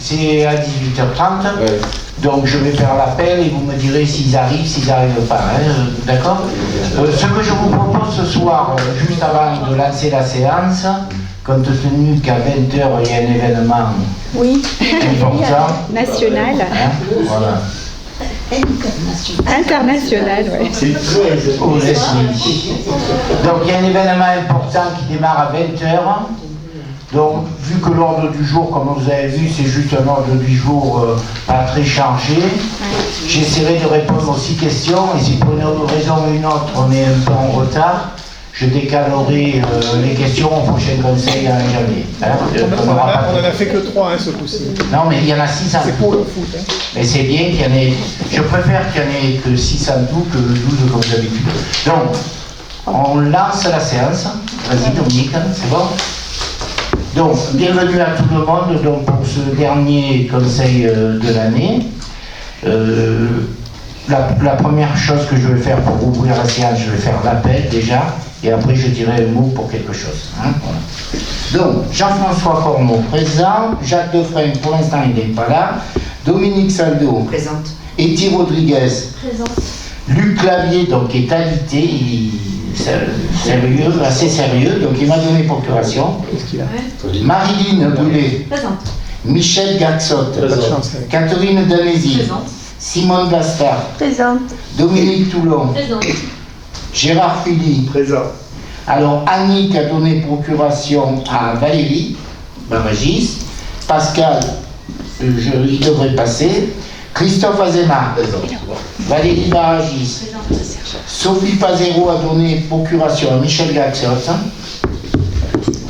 c'est à 18h30. Ouais. Donc je vais faire l'appel et vous me direz s'ils n'arrivent pas. Hein, d'accord. Ce que je vous propose ce soir, juste avant de lancer la séance, compte tenu qu'à 20h il y a un événement important. National. Hein, voilà. International, oui. C'est très Oh, donc il y a un événement important qui démarre à 20h. Donc vu que l'ordre du jour, comme vous avez vu, c'est juste un ordre du jour pas très chargé, j'essaierai de répondre aux 6 questions et si pour une raison ou une autre on est un peu en retard, je décalerai les questions au prochain conseil en janvier. Hein, on en a fait que 3 ce coup-ci. Non mais il y en a 6 en tout. C'est pour le foot. Hein. Mais c'est bien qu'il y en ait. Je préfère qu'il n'y en ait que 6 en tout que 12 comme d'habitude. Donc, on lance la séance. Vas-y Dominique, c'est bon? Donc, bienvenue à tout le monde donc, pour ce dernier conseil de l'année. La première chose que je vais faire pour ouvrir la séance, je vais faire l'appel déjà, et après je dirai un mot pour quelque chose. Hein, voilà. Donc, Jean-François Cormot, présent. Jacques Defrem, pour l'instant, il n'est pas là. Dominique Saldo, présente. Eti Rodriguez, Présente. Luc Clavier, donc, est alité, sérieux, assez sérieux, donc il m'a donné procuration. Qu'est-ce qu'il a? Marilyn Brûlé, Présente. Michel Gaxot, Pas de chance. Catherine Danesi, Présente. Simone Bastard, Présente. Dominique Toulon, Présente. Gérard Philly. Présent. Alors Annick a donné procuration à Valérie Baragis, Pascal, il devrait passer, Christophe Azéma, Valérie Baragis, Sophie Pazero a donné procuration à Michel Gaxot,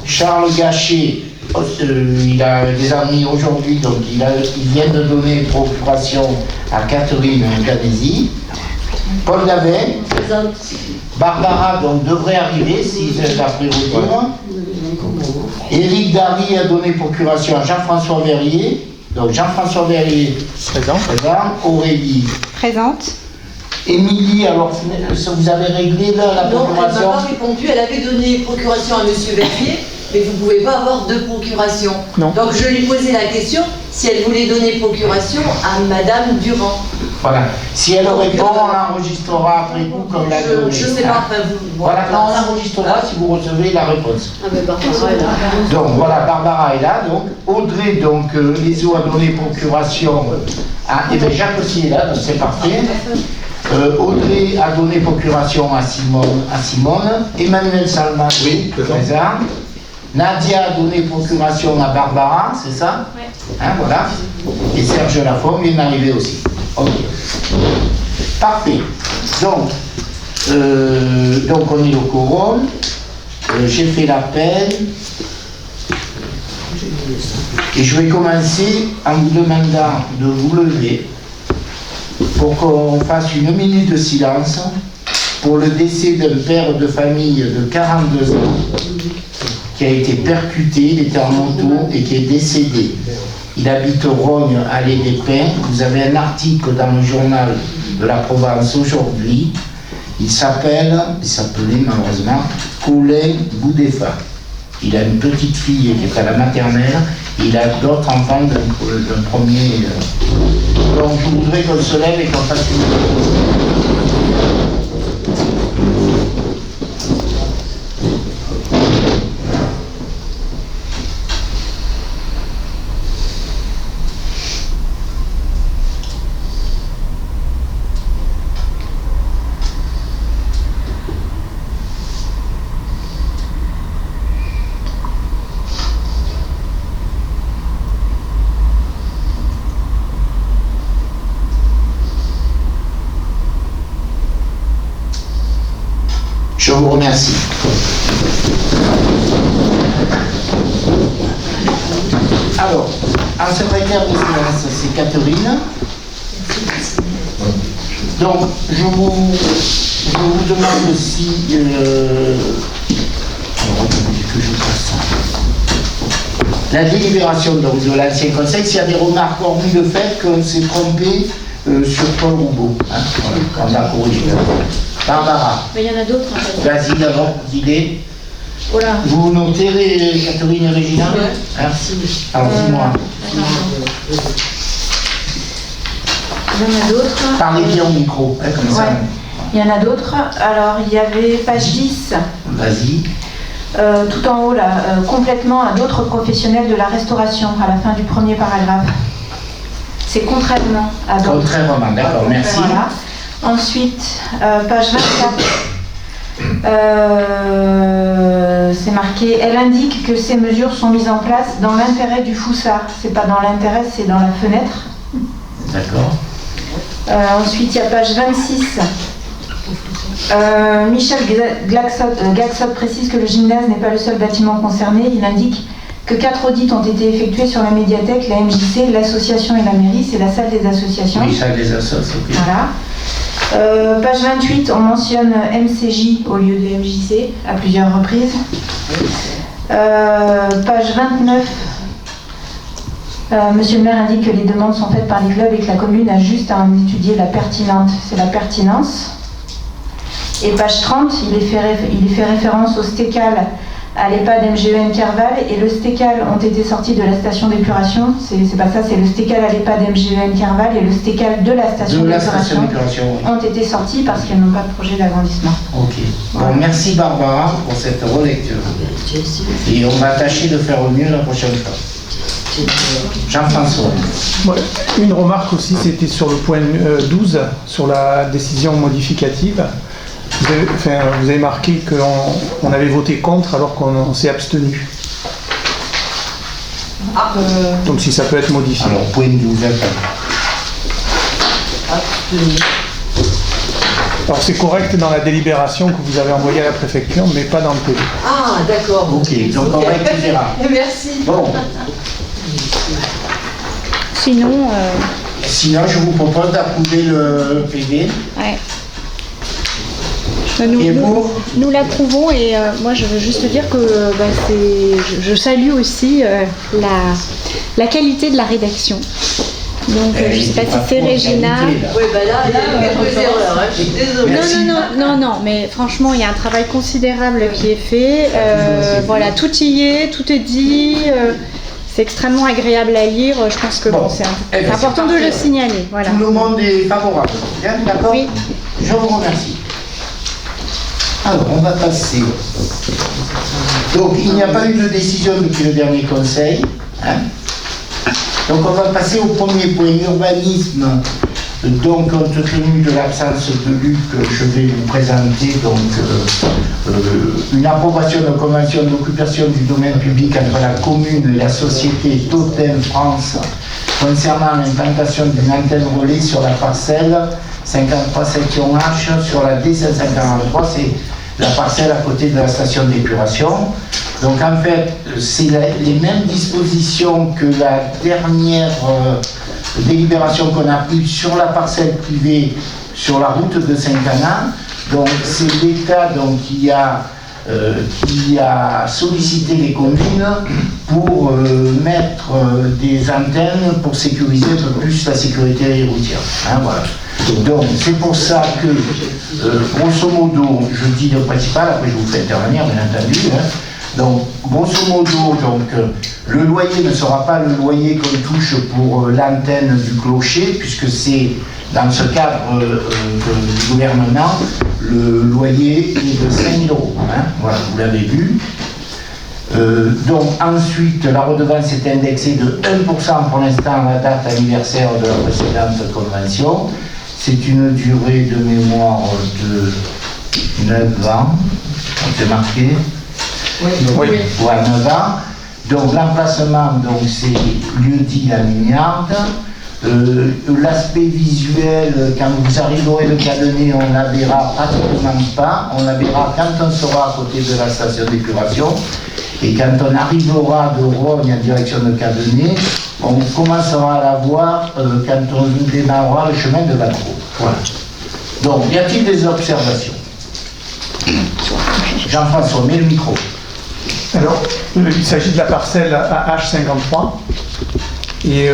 Charles Gachet, il a des amis aujourd'hui, donc il vient de donner procuration à Catherine Danesi, Paul Davet, Présente. Barbara donc devrait arriver si d'après vos dires. Éric Dary a donné procuration à Jean-François Verrier. Donc Jean-François Verrier Présent. présent. Aurélie Présente. Émilie, alors vous avez réglé là, la Non, elle m'a procuration? pas répondu. Elle avait donné procuration à Monsieur Verrier, mais vous ne pouvez pas avoir 2 procurations. Non. Donc je lui posais la question si elle voulait donner procuration à Madame Durand. Voilà. Si elle répond, on l'enregistrera après coup comme la donnée. Je ne sais pas, enfin vous. Voilà, on l'enregistrera si vous recevez la réponse. Ah ben Barbara est là. Donc voilà, Barbara est là. Donc Audrey, donc Lézo a donné procuration à. Et bien Jacques aussi est là, donc c'est parfait. Audrey a donné procuration à Simone. Emmanuel Salman, Oui, présent. Nadia a donné procuration à Barbara, c'est ça? Ouais. Hein, voilà. Et Serge Lafont vient d'arriver aussi. Ok. Parfait. Donc on est au quorum. J'ai fait l'appel. Et je vais commencer en vous demandant de vous lever pour qu'on fasse une minute de silence pour le décès d'un père de famille de 42 ans qui a été percuté, il était en moto et qui est décédé. Il habite Rognes, allée des Pins. Vous avez un article dans le journal de la Provence aujourd'hui. Il s'appelait malheureusement Colin Boudeffa. Il a une petite fille qui est à la maternelle. Il a d'autres enfants d'un premier. Donc je voudrais qu'on se lève et qu'on fasse une. Je vous remercie. Alors, en secrétaire de séance, c'est Catherine. Donc, je vous demande si... alors, attendez que je fasse ça. La délibération donc, de l'ancien conseil, s'il y a des remarques hormis le fait qu'on s'est trompé sur Paul Roubaud. Hein, voilà, on a corrigé. Barbara. Mais il y en a d'autres en fait. Vas-y d'abord, dis-les. Voilà. Vous notez Catherine et Régina? Ouais. Hein? Alors dis-moi. Il y en a d'autres. Parlez bien au micro, hein, comme ça. Ouais. Il y en a d'autres. Alors, il y avait page 10. Vas-y. Tout en haut, là, complètement à d'autres professionnels de la restauration, à la fin du premier paragraphe. C'est contrairement à d'autres. Contrairement, d'accord, merci. Voilà. Ensuite, page 24. C'est marqué, elle indique que ces mesures sont mises en place dans l'intérêt du foussard. C'est pas dans l'intérêt, c'est dans la fenêtre. D'accord. Ensuite, il y a page 26. Michel Glaxot précise que le gymnase n'est pas le seul bâtiment concerné. Il indique que 4 audits ont été effectués sur la médiathèque, la MJC, l'association et la mairie. C'est la salle des associations. Oui, salle des associations, ok. Voilà. Page 28, on mentionne MCJ au lieu de MJC à plusieurs reprises. Page 29, Monsieur le maire indique que les demandes sont faites par les clubs et que la commune a juste à en étudier la pertinente. C'est la pertinence. Et page 30, il est fait référence au STECAL à l'EHPAD MGEN Kerval et le STECAL ont été sortis de la station d'épuration. C'est pas ça, c'est le STECAL à l'EHPAD MGEN Kerval et le STECAL de la station d'épuration ont été sortis parce qu'elles n'ont pas de projet d'agrandissement. Ok. Bon, merci Barbara pour cette relecture. Et on va tâcher de faire au mieux la prochaine fois. Jean-François. Ouais, une remarque aussi, c'était sur le point 12, sur la décision modificative. Vous avez marqué qu'on avait voté contre alors qu'on s'est abstenu. Donc si ça peut être modifié. Alors, point 12, alors c'est correct dans la délibération que vous avez envoyée à la préfecture, mais pas dans le PV. Ah, d'accord. Ok, donc on rectifiera. Merci. Bon. Sinon, Sinon, je vous propose d'approuver le PV. ouais. Et pour Nous l'approuvons et moi je veux juste dire que je salue aussi la qualité de la rédaction. Donc je ne sais pas si c'est Régina. Oui, bah là, il y a quelques erreurs, hein, je suis désolée. Non, mais franchement il y a un travail considérable qui est fait. Voilà, tout y est, tout est dit. C'est extrêmement agréable à lire. Je pense que Bon. c'est Eh ben, important de le signaler. Voilà. tout le monde est favorable. Bien, d'accord? Oui. Je vous remercie. Alors, on va passer. Donc, il n'y a pas eu de décision depuis le dernier conseil. Hein. Donc, on va passer au premier point, urbanisme. Donc, compte tenu de l'absence de Luc, je vais vous présenter une approbation de convention d'occupation du domaine public entre la commune et la société Totem France concernant l'implantation d'une antenne relais sur la parcelle 53 section H sur la D543, c'est la parcelle à côté de la station d'épuration. Donc en fait, c'est les mêmes dispositions que la dernière délibération qu'on a prise sur la parcelle privée sur la route de Saint-Cana. Donc c'est l'État qui a sollicité les communes pour mettre des antennes pour sécuriser un peu plus la sécurité routière. Hein, voilà. Donc c'est pour ça que, grosso modo, je dis le principal, après je vous fais intervenir bien entendu. Hein. Donc grosso modo, le loyer ne sera pas le loyer qu'on touche pour l'antenne du clocher, puisque c'est dans ce cadre du gouvernement, le loyer est de 5 000 €. Hein. Voilà, vous l'avez vu. Donc ensuite, la redevance est indexée de 1% pour l'instant à la date anniversaire de la précédente convention. C'est une durée de mémoire de 9 ans, c'est marqué. Oui. Voilà, 9 ans. Donc l'emplacement, c'est lieu-dit la Mignarde. L'aspect visuel, quand vous arriverez le Cadenet, on la verra pratiquement pas. On la verra quand on sera à côté de la station d'épuration. Et quand on arrivera de Rognes en direction de Cadenet, on commencera à la voir quand on démarrera le chemin de la Drôme. Voilà. Donc, y a-t-il des observations? Jean-François, mets le micro. Alors, il s'agit de la parcelle à H53. Et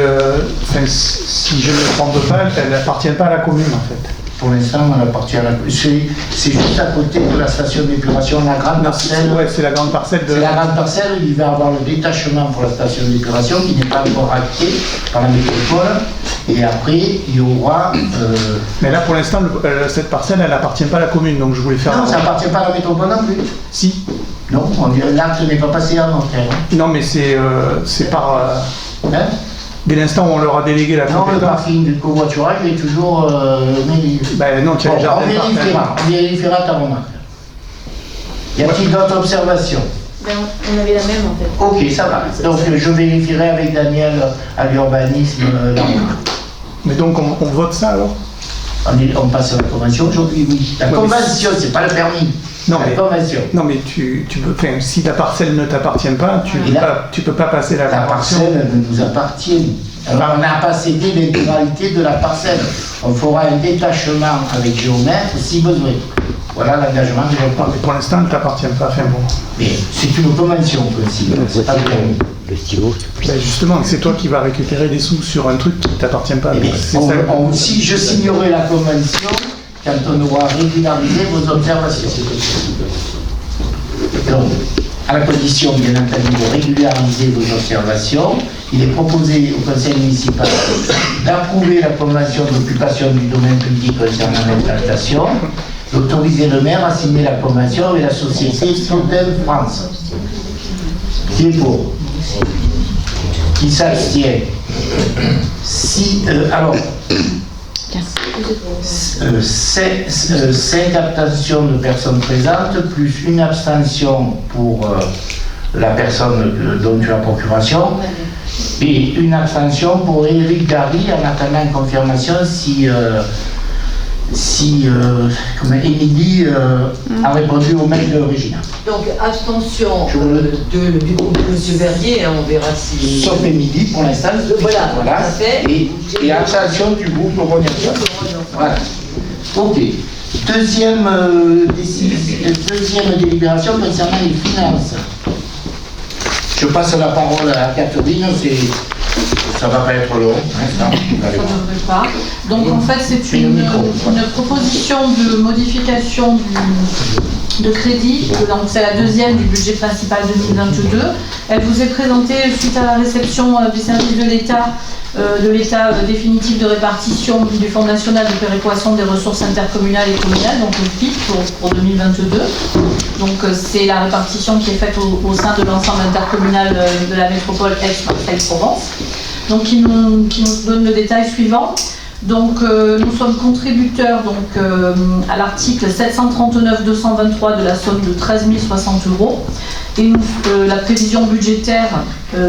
si je ne me trompe pas, elle n'appartient pas à la commune en fait. Pour l'instant, elle appartient à la commune. C'est juste à côté de la station d'épuration, la grande parcelle. Ouais, c'est la grande parcelle de... C'est la grande parcelle où il va y avoir le détachement pour la station d'épuration qui n'est pas encore acté par la métropole. Et après, il y aura... Mais là, pour l'instant, cette parcelle, elle n'appartient pas à la commune, donc je voulais faire... Non, ça n'appartient pas à la métropole non plus. Si. Non, l'acte n'est pas passé à notre terre. Non, mais c'est par... Hein? Dès l'instant où on leur a délégué la Non, le compétence... parking du covoiturage est toujours mêlé. Ben non, tu as Bon, le jardin on vérifiera ta remarque. Y a-t-il d'autres observations? Ben, on avait la même en fait. Ok, ça va. Donc je vérifierai avec Daniel à l'urbanisme. Mais donc on vote ça alors? On passe à la convention aujourd'hui, oui. La convention, c'est pas le permis. Non, la mais, convention. Non, mais tu peux, enfin, si la parcelle ne t'appartient pas, tu peux pas passer la convention. La parcelle nous appartient. Alors, on n'a pas cédé l'intégralité de la parcelle. On fera un détachement avec géomètre si besoin. Voilà l'engagement que je prends. Pour l'instant, elle ne t'appartient pas. Enfin, bon. Mais c'est une convention, principe. C'est pas le permis. Le stylo. Ben justement, c'est toi qui vas récupérer des sous sur un truc qui ne t'appartient pas. Si je signerai la convention, quand on aura régularisé vos observations. Donc, à la condition, bien entendu, de régulariser vos observations, il est proposé au conseil municipal d'approuver la convention d'occupation du domaine public concernant l'implantation, d'autoriser le maire à signer la convention avec la société Totem France. Qui est pour? Qui s'abstient? Alors, 5 abstentions de personnes présentes, plus une abstention pour la personne dont tu as procuration, et une abstention pour Éric Gary en attendant confirmation si Émilie a répondu au mail de Régina. Donc, abstention du groupe de M. Verrier, hein, on verra si... Sauf Émilie, pour l'instant. Voilà, tout à fait. Et abstention du groupe René. Voilà. Ok. Deuxième délibération concernant les finances. Je passe la parole à Catherine, ça va pas être long. Ça ne devrait pas. Donc en fait c'est une proposition de modification de crédit. Donc c'est la deuxième du budget principal 2022. Elle vous est présentée suite à la réception du service de l'État définitif de répartition du Fonds national de péréquation des ressources intercommunales et communales, donc le FIP pour 2022. Donc c'est la répartition qui est faite au sein de l'ensemble intercommunal de la métropole Aix-Marseille-Provence. Donc qui nous donne le détail suivant. Donc nous sommes contributeurs à l'article 739-223 de la somme de 13 060 €. Et la prévision budgétaire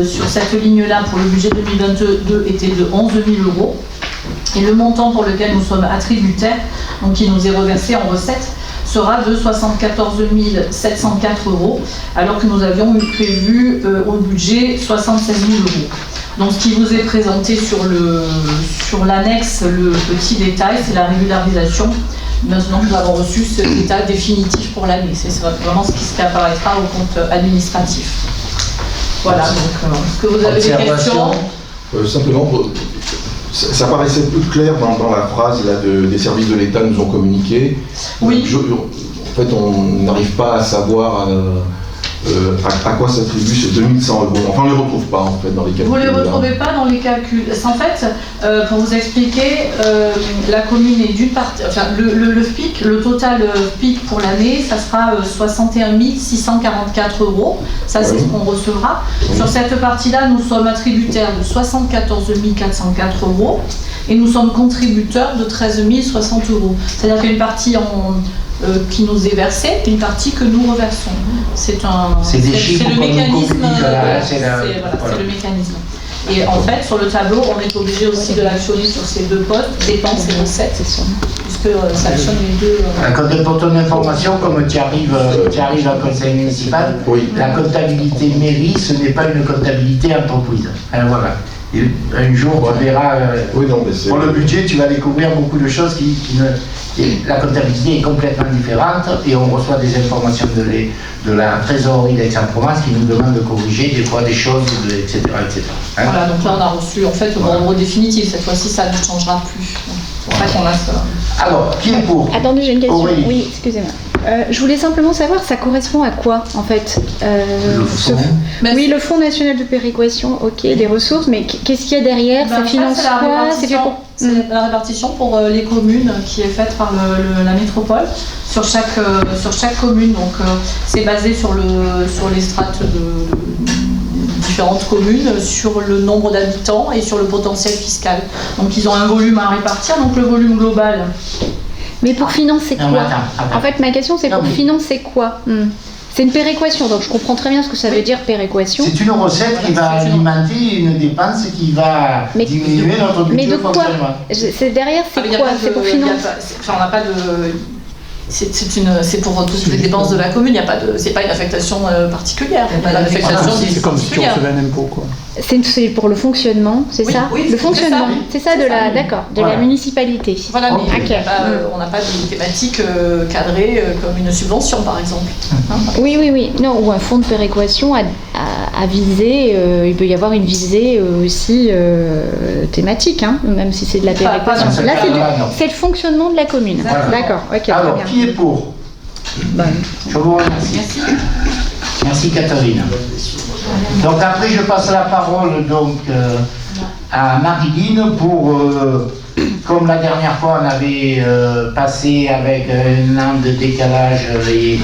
sur cette ligne-là pour le budget 2022 était de 11 000 €. Et le montant pour lequel nous sommes attributaires, donc qui nous est reversé en recettes, sera de 74 704 €, alors que nous avions prévu au budget 76 000 €. Donc ce qui vous est présenté sur l'annexe, le petit détail, c'est la régularisation. Maintenant nous avons reçu ce état définitif pour l'année. C'est vraiment ce qui apparaîtra au compte administratif. Voilà, donc est-ce que vous avez des questions? Simplement, ça paraissait plus clair dans la phrase là, des services de l'État nous ont communiqué. Oui. En fait, on n'arrive pas à savoir à quoi s'attribue ces 2100 €. Enfin, on ne les retrouve pas en fait dans les calculs. Vous ne les retrouvez pas dans les calculs. En fait, pour vous expliquer, la commune est d'une partie, enfin le FPIC, le total FPIC pour l'année, ça sera 61 644 €. Ça, c'est ce qu'on recevra. Sur cette partie-là, nous sommes attributaires de 74 404 € et nous sommes contributeurs de 13 060 €. C'est-à-dire qu'il y a une partie qui nous est versée, une partie que nous reversons. C'est le mécanisme. C'est le mécanisme. Et en fait, sur le tableau, on est obligé aussi de l'actionner sur ces deux postes, dépenses et recettes, puisque ça actionne les deux. Pour ton information, comme tu arrives au conseil municipal, oui. La comptabilité mairie, ce n'est pas une comptabilité entreprise. Alors voilà. Et un jour, tu verras, oui, non, pour le budget, tu vas découvrir beaucoup de choses la comptabilité est complètement différente et on reçoit des informations de la trésorerie d'Aix-en-Provence qui nous demande de corriger des fois des choses, etc. etc. Hein? Voilà, donc là on a reçu en fait le nombre définitif. Cette fois-ci, ça ne changera plus. C'est pour ça qu'on a ça. Alors, qui est pour? Attendez, j'ai une question. Aurélie. Oui, excusez-moi. Je voulais simplement savoir, ça correspond à quoi en fait Oui, le Fonds national de péréquation, ok, les ressources, mais qu'est-ce qu'il y a derrière? Ça finance quoi? C'est la répartition pour les communes qui est faite par la métropole sur chaque commune. Donc c'est basé sur les strates de différentes communes, sur le nombre d'habitants et sur le potentiel fiscal. Donc ils ont un volume à répartir, donc le volume global. Mais pour financer quoi? Attends. En fait, ma question c'est pour financer quoi? C'est une péréquation, donc je comprends très bien ce que ça veut dire péréquation. C'est une recette qui va alimenter une dépense qui va diminuer notre budget de fonctionnement. C'est derrière, c'est quoi? C'est pour financer. On n'a pas de. C'est pour toutes les dépenses de la commune, c'est pas une affectation particulière. C'est comme si tu recevais un impôt, quoi. C'est pour le fonctionnement, c'est ça? Oui, le fonctionnement, c'est ça de la municipalité. Voilà, mais on n'a pas de thématique cadrée comme une subvention, par exemple. Oui. Non, ou un fonds de péréquation à viser, il peut y avoir une visée aussi thématique, hein, même si c'est de la péréquation. Là, c'est le fonctionnement de la commune. Voilà. D'accord, ok. Alors, qui est pour? Je vous remercie. Merci Catherine. Donc après je passe la parole donc à Marilyn pour, comme la dernière fois on avait passé avec un an de décalage les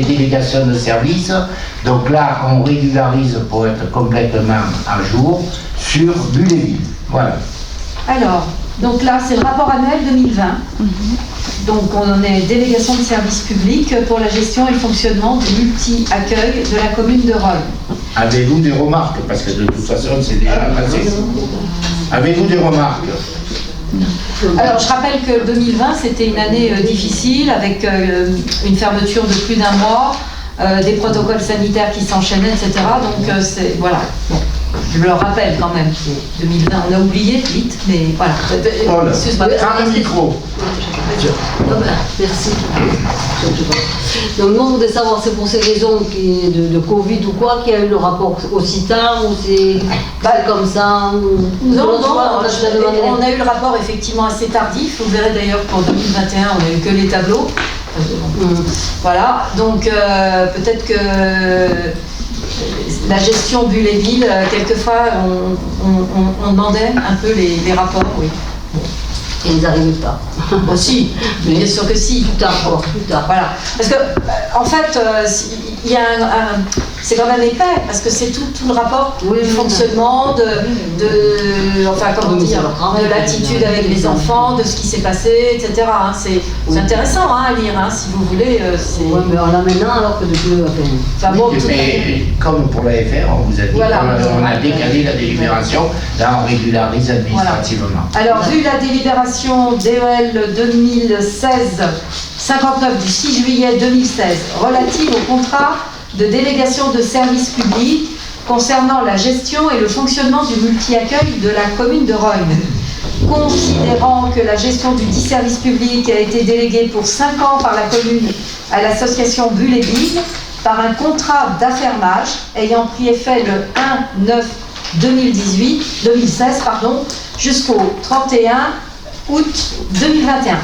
délégations de service, donc là on régularise pour être complètement à jour sur Bulle-et-Ville. Voilà. Alors, donc là c'est le rapport annuel 2020. Donc on en est délégation de services publics pour la gestion et le fonctionnement du multi-accueil de la commune de Rognes. Avez-vous des remarques? Parce que de toute façon c'est déjà passé. Avez-vous des remarques? Alors je rappelle que 2020 c'était une année difficile avec une fermeture de plus d'un mois, des protocoles sanitaires qui s'enchaînaient, etc. Donc c'est voilà. Bon. Je le rappelle quand même, 2020, on a oublié vite, mais voilà. Prends le micro. Merci. Donc nous, on voudrait savoir, c'est pour ces raisons de Covid ou quoi, qu'il y a eu le rapport aussi tard, ou c'est comme ça Non, on a eu le rapport effectivement assez tardif. Vous verrez d'ailleurs pour 2021, on n'a eu que les tableaux. Voilà, donc peut-être que la gestion Bulle-et-Ville, quelquefois on demandait un peu les rapports, oui. Et ils n'arrivent pas. Si, bien sûr que si. Plus tard. Voilà. Parce que, en fait, il y a c'est quand même épais, parce que c'est tout le rapport du fonctionnement, enfin, comment dire, de l'attitude avec les enfants, de ce qui s'est passé, etc. Hein. C'est intéressant à lire, hein, si vous voulez. Oui, mais on l'a maintenant alors que depuis enfin, bon, mais comme pour la FR, on vous a dit qu'on a décalé la délibération, là on régularise administrativement. Voilà. Alors, vu la délibération DEL 2016-59 du 6 juillet 2016 relative au contrat de délégation de services publics concernant la gestion et le fonctionnement du multi-accueil de la commune de Rognes. Considérant que la gestion du dit service public a été déléguée pour 5 ans par la commune à l'association Bulle-et-Ville par un contrat d'affermage ayant pris effet le 1/9/2016 jusqu'au 31 août 2021.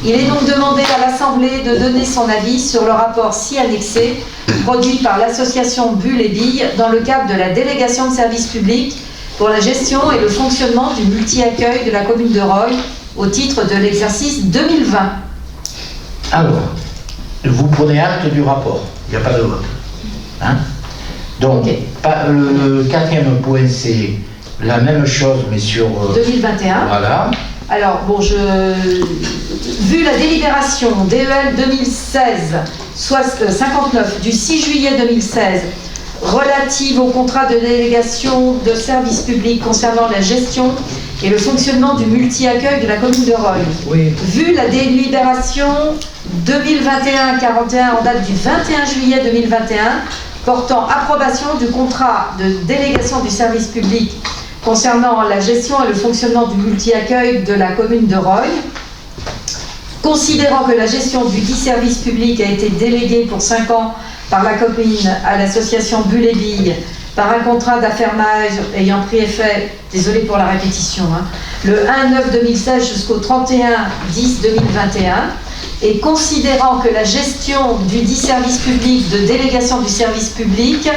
Il est donc demandé à l'Assemblée de donner son avis sur le rapport ci annexé produit par l'association Bulle-et-Ville dans le cadre de la délégation de services publics pour la gestion et le fonctionnement du multi-accueil de la commune de Rognes au titre de l'exercice 2020. Alors, vous prenez acte du rapport, il n'y a pas de vote. Hein? Donc, le quatrième point, c'est la même chose, mais sur 2021. Voilà. Alors, bon, vu la délibération DEL 2016-59 du 6 juillet 2016 relative au contrat de délégation de services publics concernant la gestion et le fonctionnement du multi-accueil de la commune de Rognes. Vu la délibération 2021-41 en date du 21 juillet 2021 portant approbation du contrat de délégation du service public concernant la gestion et le fonctionnement du multi-accueil de la commune de Rognes, considérant que la gestion du dit service public a été déléguée pour 5 ans par la commune à l'association Bulle-et-Ville par un contrat d'affermage ayant pris effet, désolé pour la répétition, le 1/9/2016 jusqu'au 31/10/2021, et considérant que la gestion du dit service public, de délégation du service public,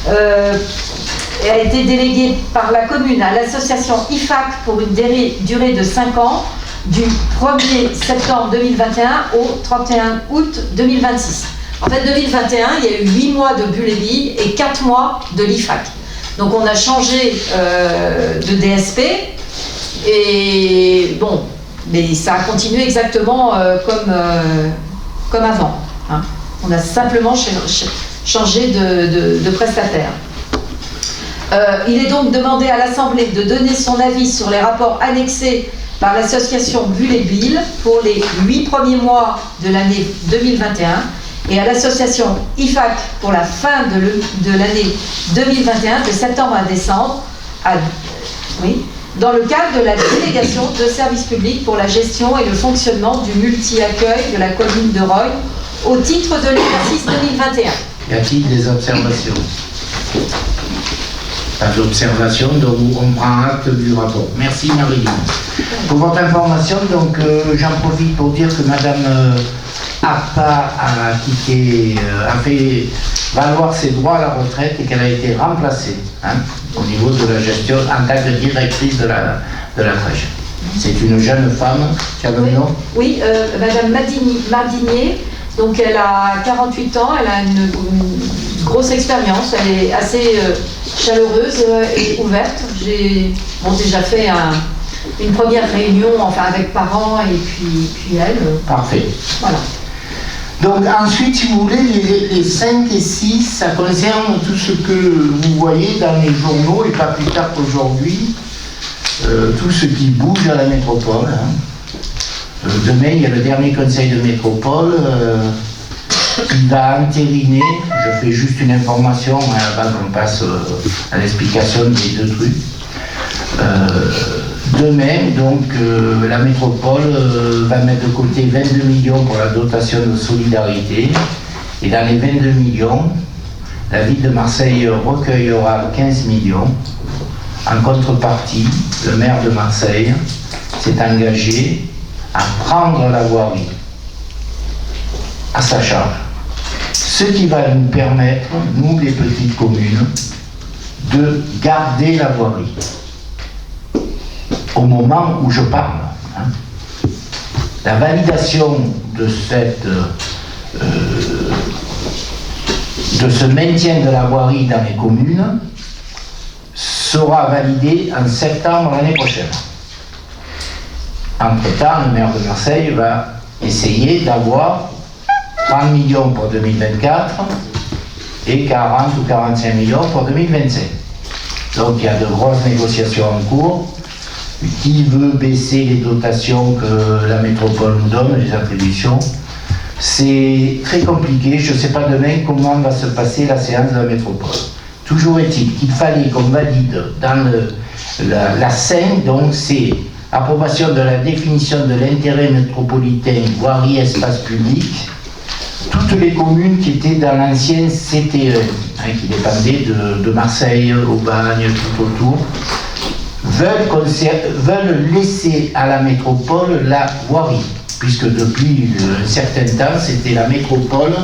a été déléguée par la commune à l'association IFAC pour une durée de 5 ans, du 1er septembre 2021 au 31 août 2026. En fait, 2021, il y a eu 8 mois de Bulle et Bille et 4 mois de l'IFAC. Donc on a changé de DSP, et bon, mais ça a continué exactement comme avant. Hein. On a simplement changé de prestataire. Il est donc demandé à l'Assemblée de donner son avis sur les rapports annexés par l'association Bulle et Bille pour les 8 premiers mois de l'année 2021 et à l'association IFAC pour la fin de l'année 2021, de septembre à décembre, dans le cadre de la délégation de services publics pour la gestion et le fonctionnement du multi-accueil de la commune de Rognes au titre de l'exercice 2021. Y a-t-il des observations? Pas d'observation, donc on prend acte du rapport. Merci Marie. Pour votre information, donc j'en profite pour dire que Madame Arpa a fait valoir ses droits à la retraite et qu'elle a été remplacée au niveau de la gestion en tant que directrice de la crèche. C'est une jeune femme, tu as le nom? Oui, Madame Mardinier, donc elle a 48 ans, elle a une grosse expérience, elle est assez chaleureuse et ouverte. J'ai déjà fait une première réunion avec parents et puis elle. Parfait. Voilà. Donc ensuite, si vous voulez, les 5 et 6, ça concerne tout ce que vous voyez dans les journaux et pas plus tard qu'aujourd'hui, tout ce qui bouge à la métropole. Demain, il y a le dernier conseil de métropole qui va entériner, je fais juste une information avant qu'on passe à l'explication des 2 trucs. Demain, donc, la métropole va mettre de côté 22 millions pour la dotation de solidarité. Et dans les 22 millions, la ville de Marseille recueillera 15 millions. En contrepartie, le maire de Marseille s'est engagé à prendre la voirie à sa charge. Ce qui va nous permettre, nous les petites communes, de garder la voirie. Au moment où je parle. La validation de ce maintien de la voirie dans les communes sera validée en septembre l'année prochaine. Entre-temps, le maire de Marseille va essayer d'avoir 30 millions pour 2024 et 40 ou 45 millions pour 2025. Donc il y a de grosses négociations en cours. Qui veut baisser les dotations que la métropole nous donne, les attributions? C'est très compliqué. Je ne sais pas demain comment va se passer la séance de la métropole. Toujours est-il qu'il fallait qu'on valide dans la 5, donc c'est approbation de la définition de l'intérêt métropolitain, voirie, espace public, toutes les communes qui étaient dans l'ancien CTE, qui dépendait de Marseille, Aubagne, tout autour, veulent laisser à la métropole la voirie, puisque depuis un certain temps, c'était la métropole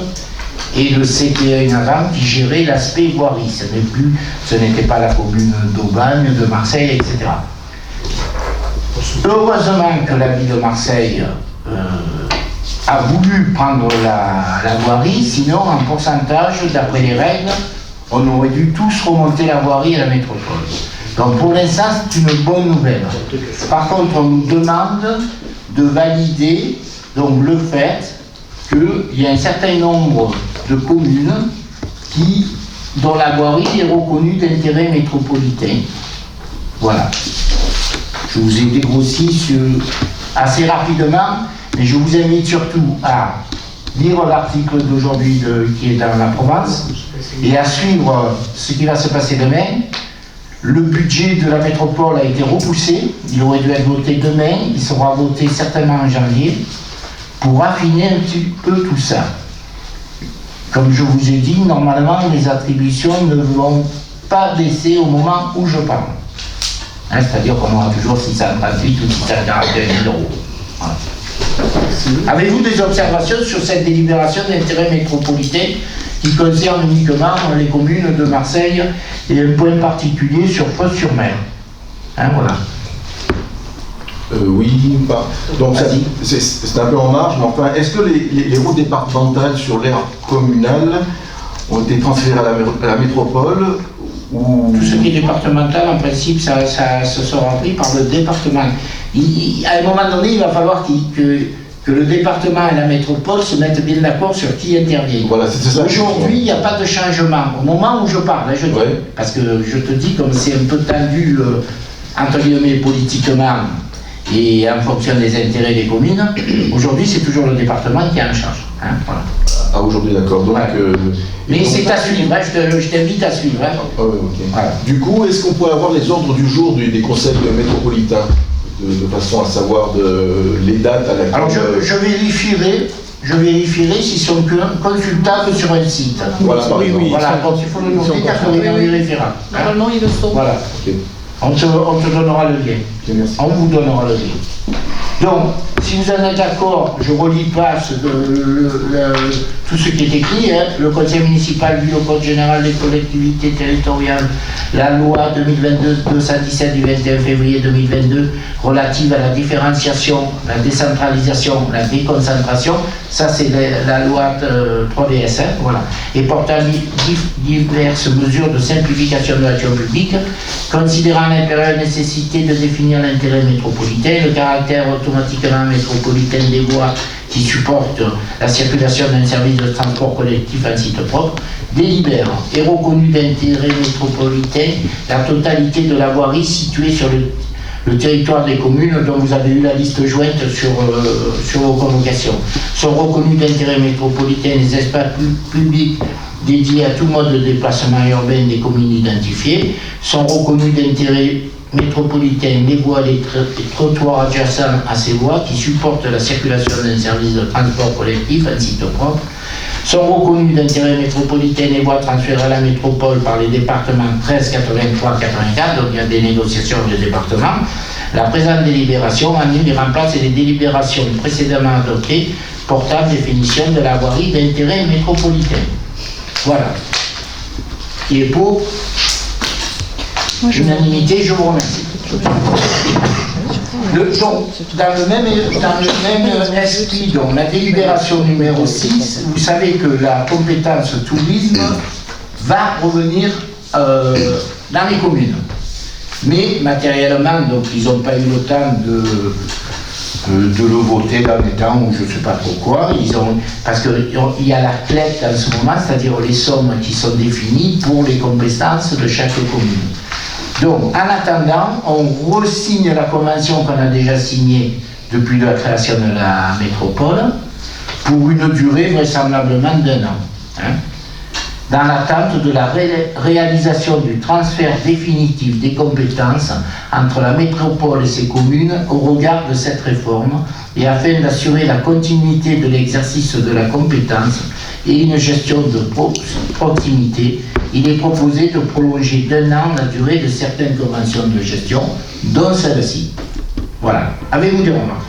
et le CTE avant qui gérait l'aspect voirie. Ce n'était pas la commune d'Aubagne, de Marseille, etc. Heureusement que la ville de Marseille a voulu prendre la voirie, sinon en pourcentage, d'après les règles, on aurait dû tous remonter la voirie à la métropole. Donc pour l'instant, c'est une bonne nouvelle. Par contre, on nous demande de valider donc, le fait qu'il y a un certain nombre de communes dont la voirie est reconnue d'intérêt métropolitain. Voilà. Je vous ai dégrossi assez rapidement, mais je vous invite surtout à lire l'article d'aujourd'hui qui est dans la Provence et à suivre ce qui va se passer demain. Le budget de la métropole a été repoussé, il aurait dû être voté demain, il sera voté certainement en janvier, pour affiner un petit peu tout ça. Comme je vous ai dit, normalement les attributions ne vont pas baisser au moment où je parle. C'est-à-dire qu'on aura toujours 638 ou 641 000 euros. Voilà. Avez-vous des observations sur cette délibération d'intérêt métropolitain qui concerne uniquement les communes de Marseille et un point particulier sur Fos-sur-Mer? Hein, voilà. Oui, donc Vas-y. c'est un peu en marge, mais enfin, est-ce que les routes départementales sur l'aire communale ont été transférées à la métropole ou... Tout ce qui est départemental, en principe, ça se sera pris par le département. À un moment donné, il va falloir que le département et la métropole se mettent bien d'accord sur qui intervient. Voilà, c'est ça. Aujourd'hui, il n'y a pas de changement. Au moment où je parle, je dis, parce que je te dis, comme c'est un peu tendu, entre guillemets, politiquement, et en fonction des intérêts des communes, aujourd'hui, c'est toujours le département qui est en charge. Hein, voilà. Ah, aujourd'hui, d'accord. Donc, mais c'est à suivre, hein, je t'invite à suivre. Hein. Ah, ouais, ok. Voilà. Du coup, est-ce qu'on pourrait avoir les ordres du jour des conseils métropolitains de façon à savoir les dates à laquelle... Alors, je vérifierai s'ils sont consultables sur un site. Voilà, par exemple. Voilà, donc il faut le noter car on vérifiera. Normalement, ils le sont. Voilà. Ok. On te donnera le lien. Ok, merci. On vous donnera le lien. Donc, si vous en êtes d'accord, je relis pas tout ce qui est écrit. Hein. Le conseil municipal vu au code général des collectivités territoriales, la loi 2022-217 du 21 février 2022 relative à la différenciation, la décentralisation, la déconcentration. Ça, c'est la loi 3DS. Hein, voilà. Et portant diverses mesures de simplification de l'action publique, considérant l'impérieuse nécessité de définir l'intérêt métropolitain, le caractère automatiquement métropolitain des voies qui supportent la circulation d'un service de transport collectif en site propre, délibère et reconnu d'intérêt métropolitain la totalité de la voirie située sur le territoire des communes dont vous avez eu la liste jointe sur vos convocations. Sont reconnus d'intérêt métropolitain les espaces publics dédiés à tout mode de déplacement urbain des communes identifiées, sont reconnus d'intérêt métropolitain les voies et les trottoirs adjacents à ces voies qui supportent la circulation d'un service de transport collectif en site propre, sont reconnus d'intérêt métropolitain les voies transférées à la métropole par les départements 13, 83, 84, donc il y a des négociations de départements. La présente délibération annule et remplace les délibérations précédemment adoptées portant définition de la voirie d'intérêt métropolitain. Voilà. Qui est pour unanimité, je vous remercie. Dans le même esprit, donc, la délibération numéro 6, vous savez que la compétence tourisme va revenir dans les communes. Mais matériellement, donc, ils n'ont pas eu le temps de le voter dans les temps ou je ne sais pas trop quoi. Parce qu'il y a la CLEC en ce moment, c'est-à-dire les sommes qui sont définies pour les compétences de chaque commune. Donc, en attendant, on re-signe la convention qu'on a déjà signée depuis la création de la métropole pour une durée vraisemblablement d'1 an. Hein, dans l'attente de la réalisation du transfert définitif des compétences entre la métropole et ses communes au regard de cette réforme et afin d'assurer la continuité de l'exercice de la compétence et une gestion de proximité, il est proposé de prolonger d'1 an la durée de certaines conventions de gestion, dont celle-ci. Voilà. Avez-vous des remarques?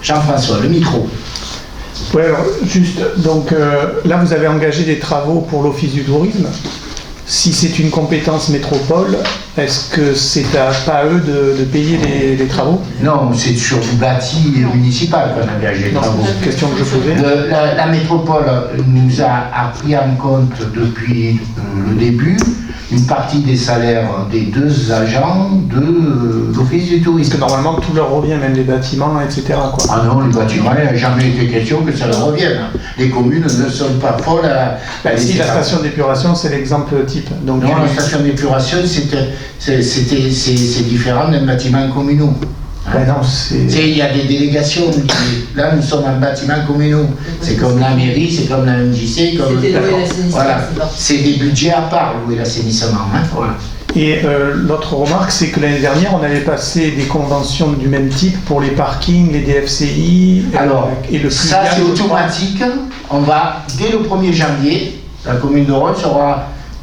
Jean-François, le micro. Oui, alors juste, donc là vous avez engagé des travaux pour l'Office du tourisme. Si c'est une compétence métropole, est-ce que c'est pas à eux de payer les travaux? Non, c'est sur du bâti municipal qu'on a engagé les travaux. C'est une question que je posais. La métropole nous a pris en compte depuis le début une partie des salaires des 2 agents de l'Office du tourisme. Parce que normalement tout leur revient, même les bâtiments, etc. quoi. Ah non, les bâtiments, il n'y a jamais été question que ça leur revienne. Les communes ne sont pas folles à si la station d'épuration, c'est l'exemple type. Donc, non, la station d'épuration, c'est différent d'un bâtiment communal. Ben non, il y a des délégations. Là, nous sommes en bâtiment communal. C'est comme la mairie, c'est comme la MJC. Voilà. C'est des budgets à part, louer l'assainissement. Hein, voilà. Et l'autre remarque, c'est que l'année dernière, on avait passé des conventions du même type pour les parkings, les DFCI. Alors, et le ça c'est automatique. On va, dès le 1er janvier, la commune de Rhodes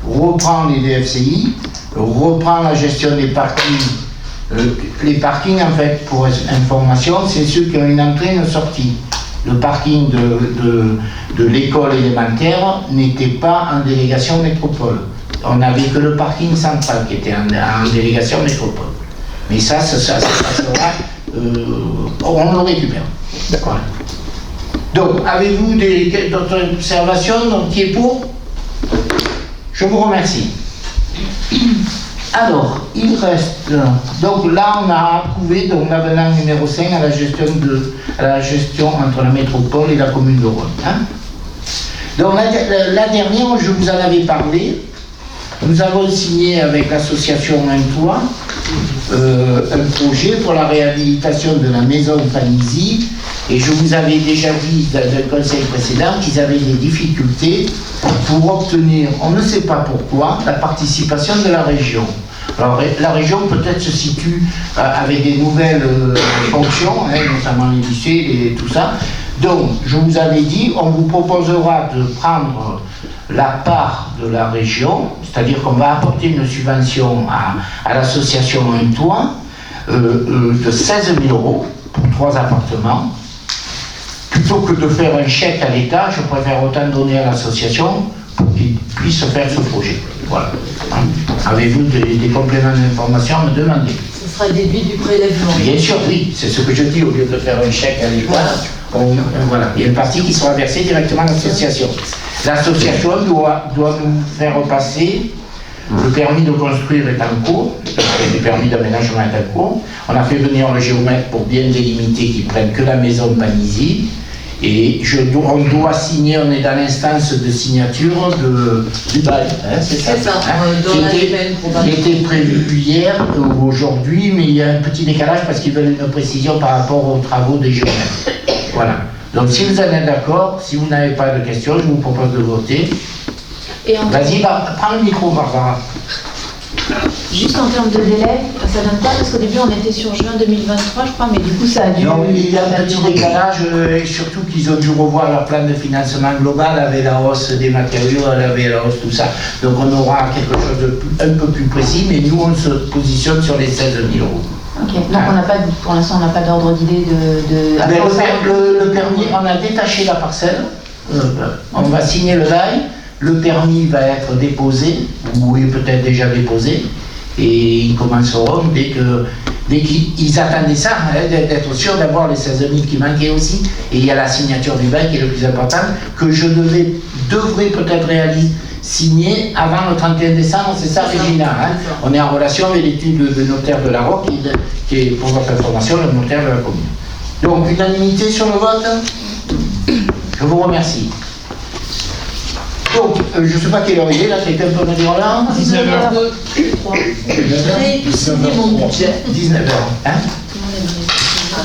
reprend les DFCI, reprend la gestion des parkings Les parkings, en fait, pour information, c'est ceux qui ont une entrée et une sortie. Le parking de l'école élémentaire n'était pas en délégation métropole. On n'avait que le parking central qui était en délégation métropole. Mais ça sera, on le récupère. D'accord. Donc, avez-vous d'autres observations? Donc, qui est pour? Je vous remercie. Alors, il reste. Donc là, on a approuvé donc l'avenant numéro 5 à la gestion entre la métropole et la commune de Rhône. Hein. Donc la dernière, je vous en avais parlé. Nous avons signé avec l'association Un Toit un projet pour la réhabilitation de la maison Panisi. Et je vous avais déjà dit dans le conseil précédent qu'ils avaient des difficultés pour obtenir, on ne sait pas pourquoi, la participation de la région. Alors la région peut-être se situe avec des nouvelles fonctions, hein, notamment les lycées et tout ça. Donc je vous avais dit, on vous proposera de prendre la part de la région, c'est-à-dire qu'on va apporter une subvention à l'association Un Toit de 16 000 € pour 3 appartements. Plutôt que de faire un chèque à l'État, je préfère autant donner à l'association pour qu'il puisse faire ce projet. Voilà. Avez-vous des compléments d'information à me demander? Ce sera déduit du prélèvement. Bien sûr, oui, c'est ce que je dis, au lieu de faire un chèque à l'État, voilà. Il y a une partie qui sera versée directement à l'association. L'association doit nous faire repasser. Le permis de construire est en cours, le permis d'aménagement est en cours. On a fait venir le géomètre pour bien délimiter qu'ils ne prennent que la maison Panisi. Et on doit signer, on est dans l'instance de signature du bail. Hein, c'est ça. Qui était prévu hier ou aujourd'hui, mais il y a un petit décalage parce qu'ils veulent une précision par rapport aux travaux des géomètres. Voilà. Donc si vous en êtes d'accord, si vous n'avez pas de questions, je vous propose de voter. Vas-y, prends le micro, Barbara. Juste en termes de délai, ça donne pas, parce qu'au début on était sur juin 2023, je crois, mais du coup ça a dû... Non, il y a un petit décalage, et surtout qu'ils ont dû revoir leur plan de financement global avec la hausse des matériaux, avec la hausse tout ça. Donc on aura quelque chose de un peu plus précis, mais nous on se positionne sur les 16 000 €. Ok, donc on n'a pas, pour l'instant on n'a pas d'ordre d'idée de... Le permis, on a détaché la parcelle, on va signer le bail. Le permis va être déposé, ou est peut-être déjà déposé, et ils commenceront dès qu'ils attendaient ça, hein, d'être sûrs d'avoir les 16 000 qui manquaient aussi. Et il y a la signature du bail qui est le plus important, que je devrais peut-être signer avant le 31 décembre, c'est ça, Régina. Hein. On est en relation avec l'étude de notaire de la Roque, qui est, pour votre information, le notaire de la commune. Donc, unanimité sur le vote. Je vous remercie. Donc, je ne sais pas quelle heure il est, là, quelqu'un peut me dire là 19h. J'ai pu signer mon budget. 19h. Hein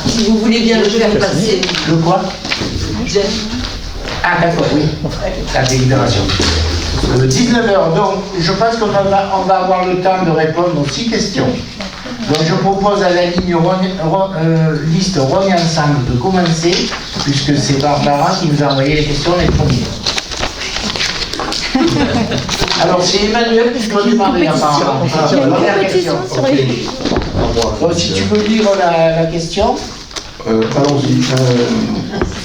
Si vous voulez bien le faire passer. Le quoi? Budget. Ah, d'accord, oui. La délibération. 19h, donc, je pense qu'on va avoir le temps de répondre aux 6 questions. Donc, je propose à la ligne liste Rhône Ensemble de commencer, puisque c'est Barbara qui nous a envoyé les questions les premières. Alors c'est Emmanuel qui doit démarrer apparemment. Donc si tu peux lire la question. Allons-y.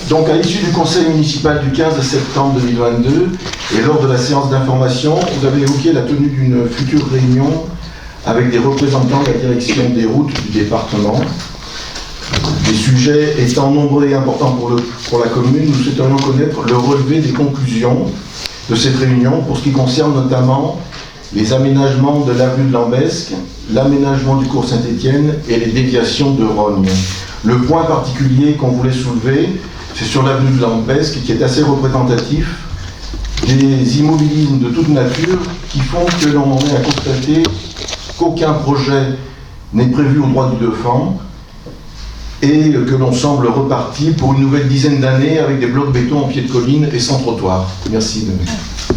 Donc à l'issue du conseil municipal du 15 septembre 2022 et lors de la séance d'information, vous avez évoqué la tenue d'une future réunion avec des représentants de la direction des routes du département. Les sujets étant nombreux et importants pour la commune, nous souhaiterions connaître le relevé des conclusions de cette réunion pour ce qui concerne notamment les aménagements de l'avenue de Lambesc, l'aménagement du cours Saint-Étienne et les déviations de Rogne. Le point particulier qu'on voulait soulever, c'est sur l'avenue de Lambesc qui est assez représentatif des immobilismes de toute nature qui font que l'on en est à constater qu'aucun projet n'est prévu au droit du Defend et que l'on semble reparti pour une nouvelle dizaine d'années avec des blocs béton en pied de colline et sans trottoir. Merci.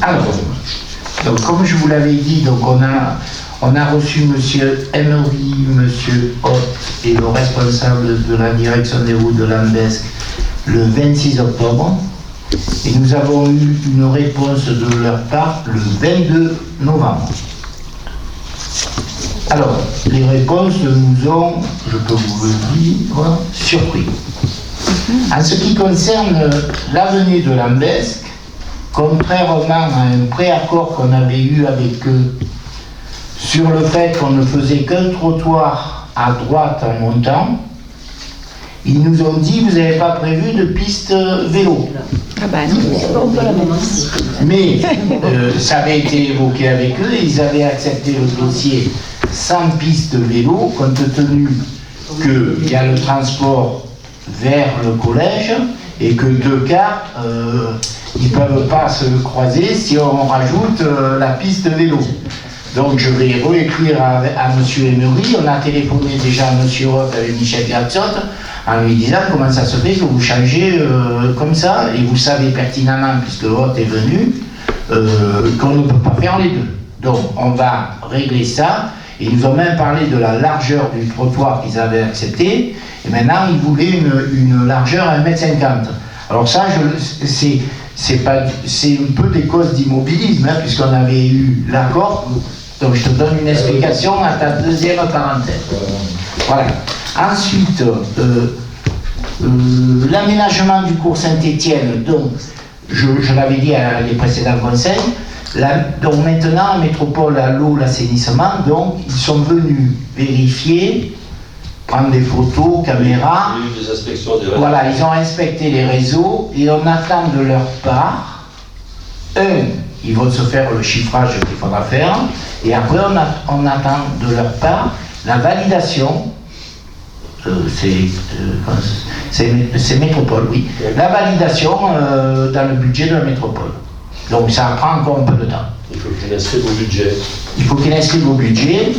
Alors, donc, comme je vous l'avais dit, donc on a reçu M. Emery, M. Hott et le responsable de la direction des routes de Lambesc le 26 octobre. Et nous avons eu une réponse de leur part le 22 novembre. Alors, les réponses nous ont, je peux vous le dire, surpris. En ce qui concerne l'avenue de Lambesc, contrairement à un préaccord qu'on avait eu avec eux sur le fait qu'on ne faisait qu'un trottoir à droite en montant, ils nous ont dit vous n'avez pas prévu de piste vélo. Ah bah non. Mais ça avait été évoqué avec eux et ils avaient accepté le dossier sans piste vélo, compte tenu qu'il y a le transport vers le collège et que 2 cars, ils ne peuvent pas se croiser si on rajoute la piste vélo. Donc je vais réécrire à M. Emery. On a téléphoné déjà à M. Roth avec Michel Gatsot en lui disant comment ça se fait que vous changez comme ça, et vous savez pertinemment, puisque Roth est venu, qu'on ne peut pas faire les deux. Donc on va régler ça. Et ils nous ont même parlé de la largeur du trottoir qu'ils avaient accepté, et maintenant ils voulaient une largeur à 1,50 m. Alors ça, c'est un peu des causes d'immobilisme, hein, puisqu'on avait eu l'accord. Donc je te donne une explication à ta deuxième parenthèse. Voilà. Ensuite, l'aménagement du cours Saint-Étienne, donc je l'avais dit à les précédents conseils, donc maintenant la métropole a l'eau, l'assainissement, donc ils sont venus vérifier, prendre des photos, caméras. Il y a eu des inspections des réseaux. Voilà, ils ont inspecté les réseaux et on attend de leur part, ils vont se faire le chiffrage qu'il faudra faire, et après on attend de leur part la validation, c'est métropole, oui, la validation dans le budget de la métropole. Donc ça prend encore un peu de temps. Il faut qu'ils inscrivent au budget. Il faut qu'ils inscrivent au budget,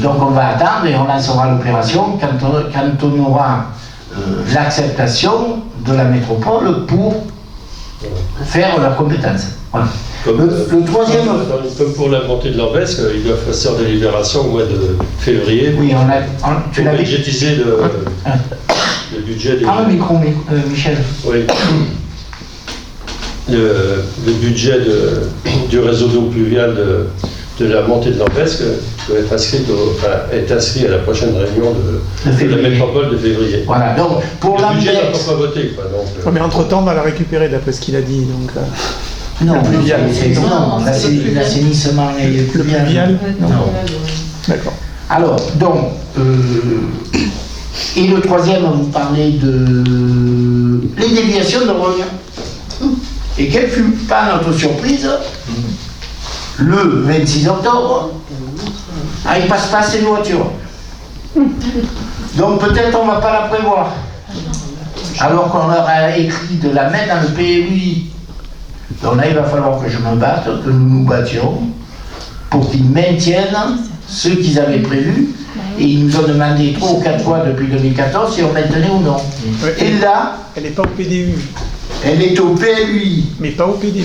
donc on va attendre et on lancera l'opération quand on aura l'acceptation de la métropole pour faire la compétence. Voilà. Le troisième... Comme pour la montée de Lambesc, ils doivent passer en délibération au mois de février. Oui, tu pour l'avais budgétiser le budget des... Ah, le micro, Michel. Oui. Le budget du réseau d'eau pluviale de la montée de Lambesc doit être inscrit à la prochaine réunion de la métropole de février. Voilà, donc pour le budget n'est encore pas voté. Quoi, donc, mais entre-temps, on va la récupérer d'après ce qu'il a dit. Donc, non, l'assainissement et le pluvial. Non. D'accord. Alors, donc, et le troisième, vous parlez de les déviations de Rognes. Et quelle fut pas notre surprise, le 26 octobre, il ne passe pas assez de voitures. Donc peut-être on ne va pas la prévoir. Alors qu'on leur a écrit de la mettre dans le PLUI. Donc là, il va falloir que je me batte, que nous nous battions, pour qu'ils maintiennent ce qu'ils avaient prévu. Et ils nous ont demandé 3 ou 4 fois depuis 2014 si on maintenait ou non. Et là... Elle n'est pas au PDU. Elle est au PLUI. Mais pas au PDU.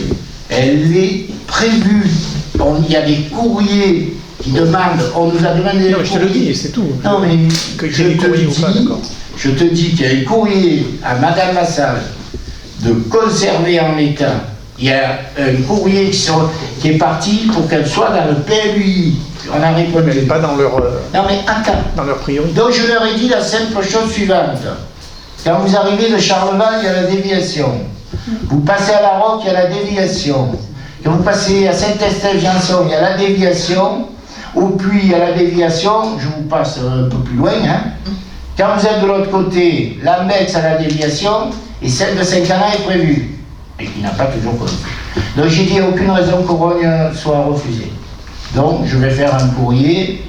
Elle est prévue. Il y a des courriers qui demandent. On nous a demandé. Non, je te le dis, c'est tout. Non, mais je te dis qu'il y a un courrier à Madame Lassalle de conserver en l'état. Il y a un courrier qui est parti pour qu'elle soit dans le PLUI. On a répondu. Mais elle n'est pas dans leur. Non, mais attends. Dans leur priorité. Donc je leur ai dit la simple chose suivante. Quand vous arrivez de Charleval, il y a la déviation. Vous passez à La Roque, il y a la déviation. Quand vous passez à Saint-Estève-Janson, il y a la déviation. Au Puy, il y a la déviation. Je vous passe un peu plus loin. Hein. Quand vous êtes de l'autre côté, Lambex a la déviation et celle de Saint-Cana est prévue. Et qui n'a pas toujours connu. Donc j'ai dit, il n'y a aucune raison que Rognes soit refusé. Donc je vais faire un courrier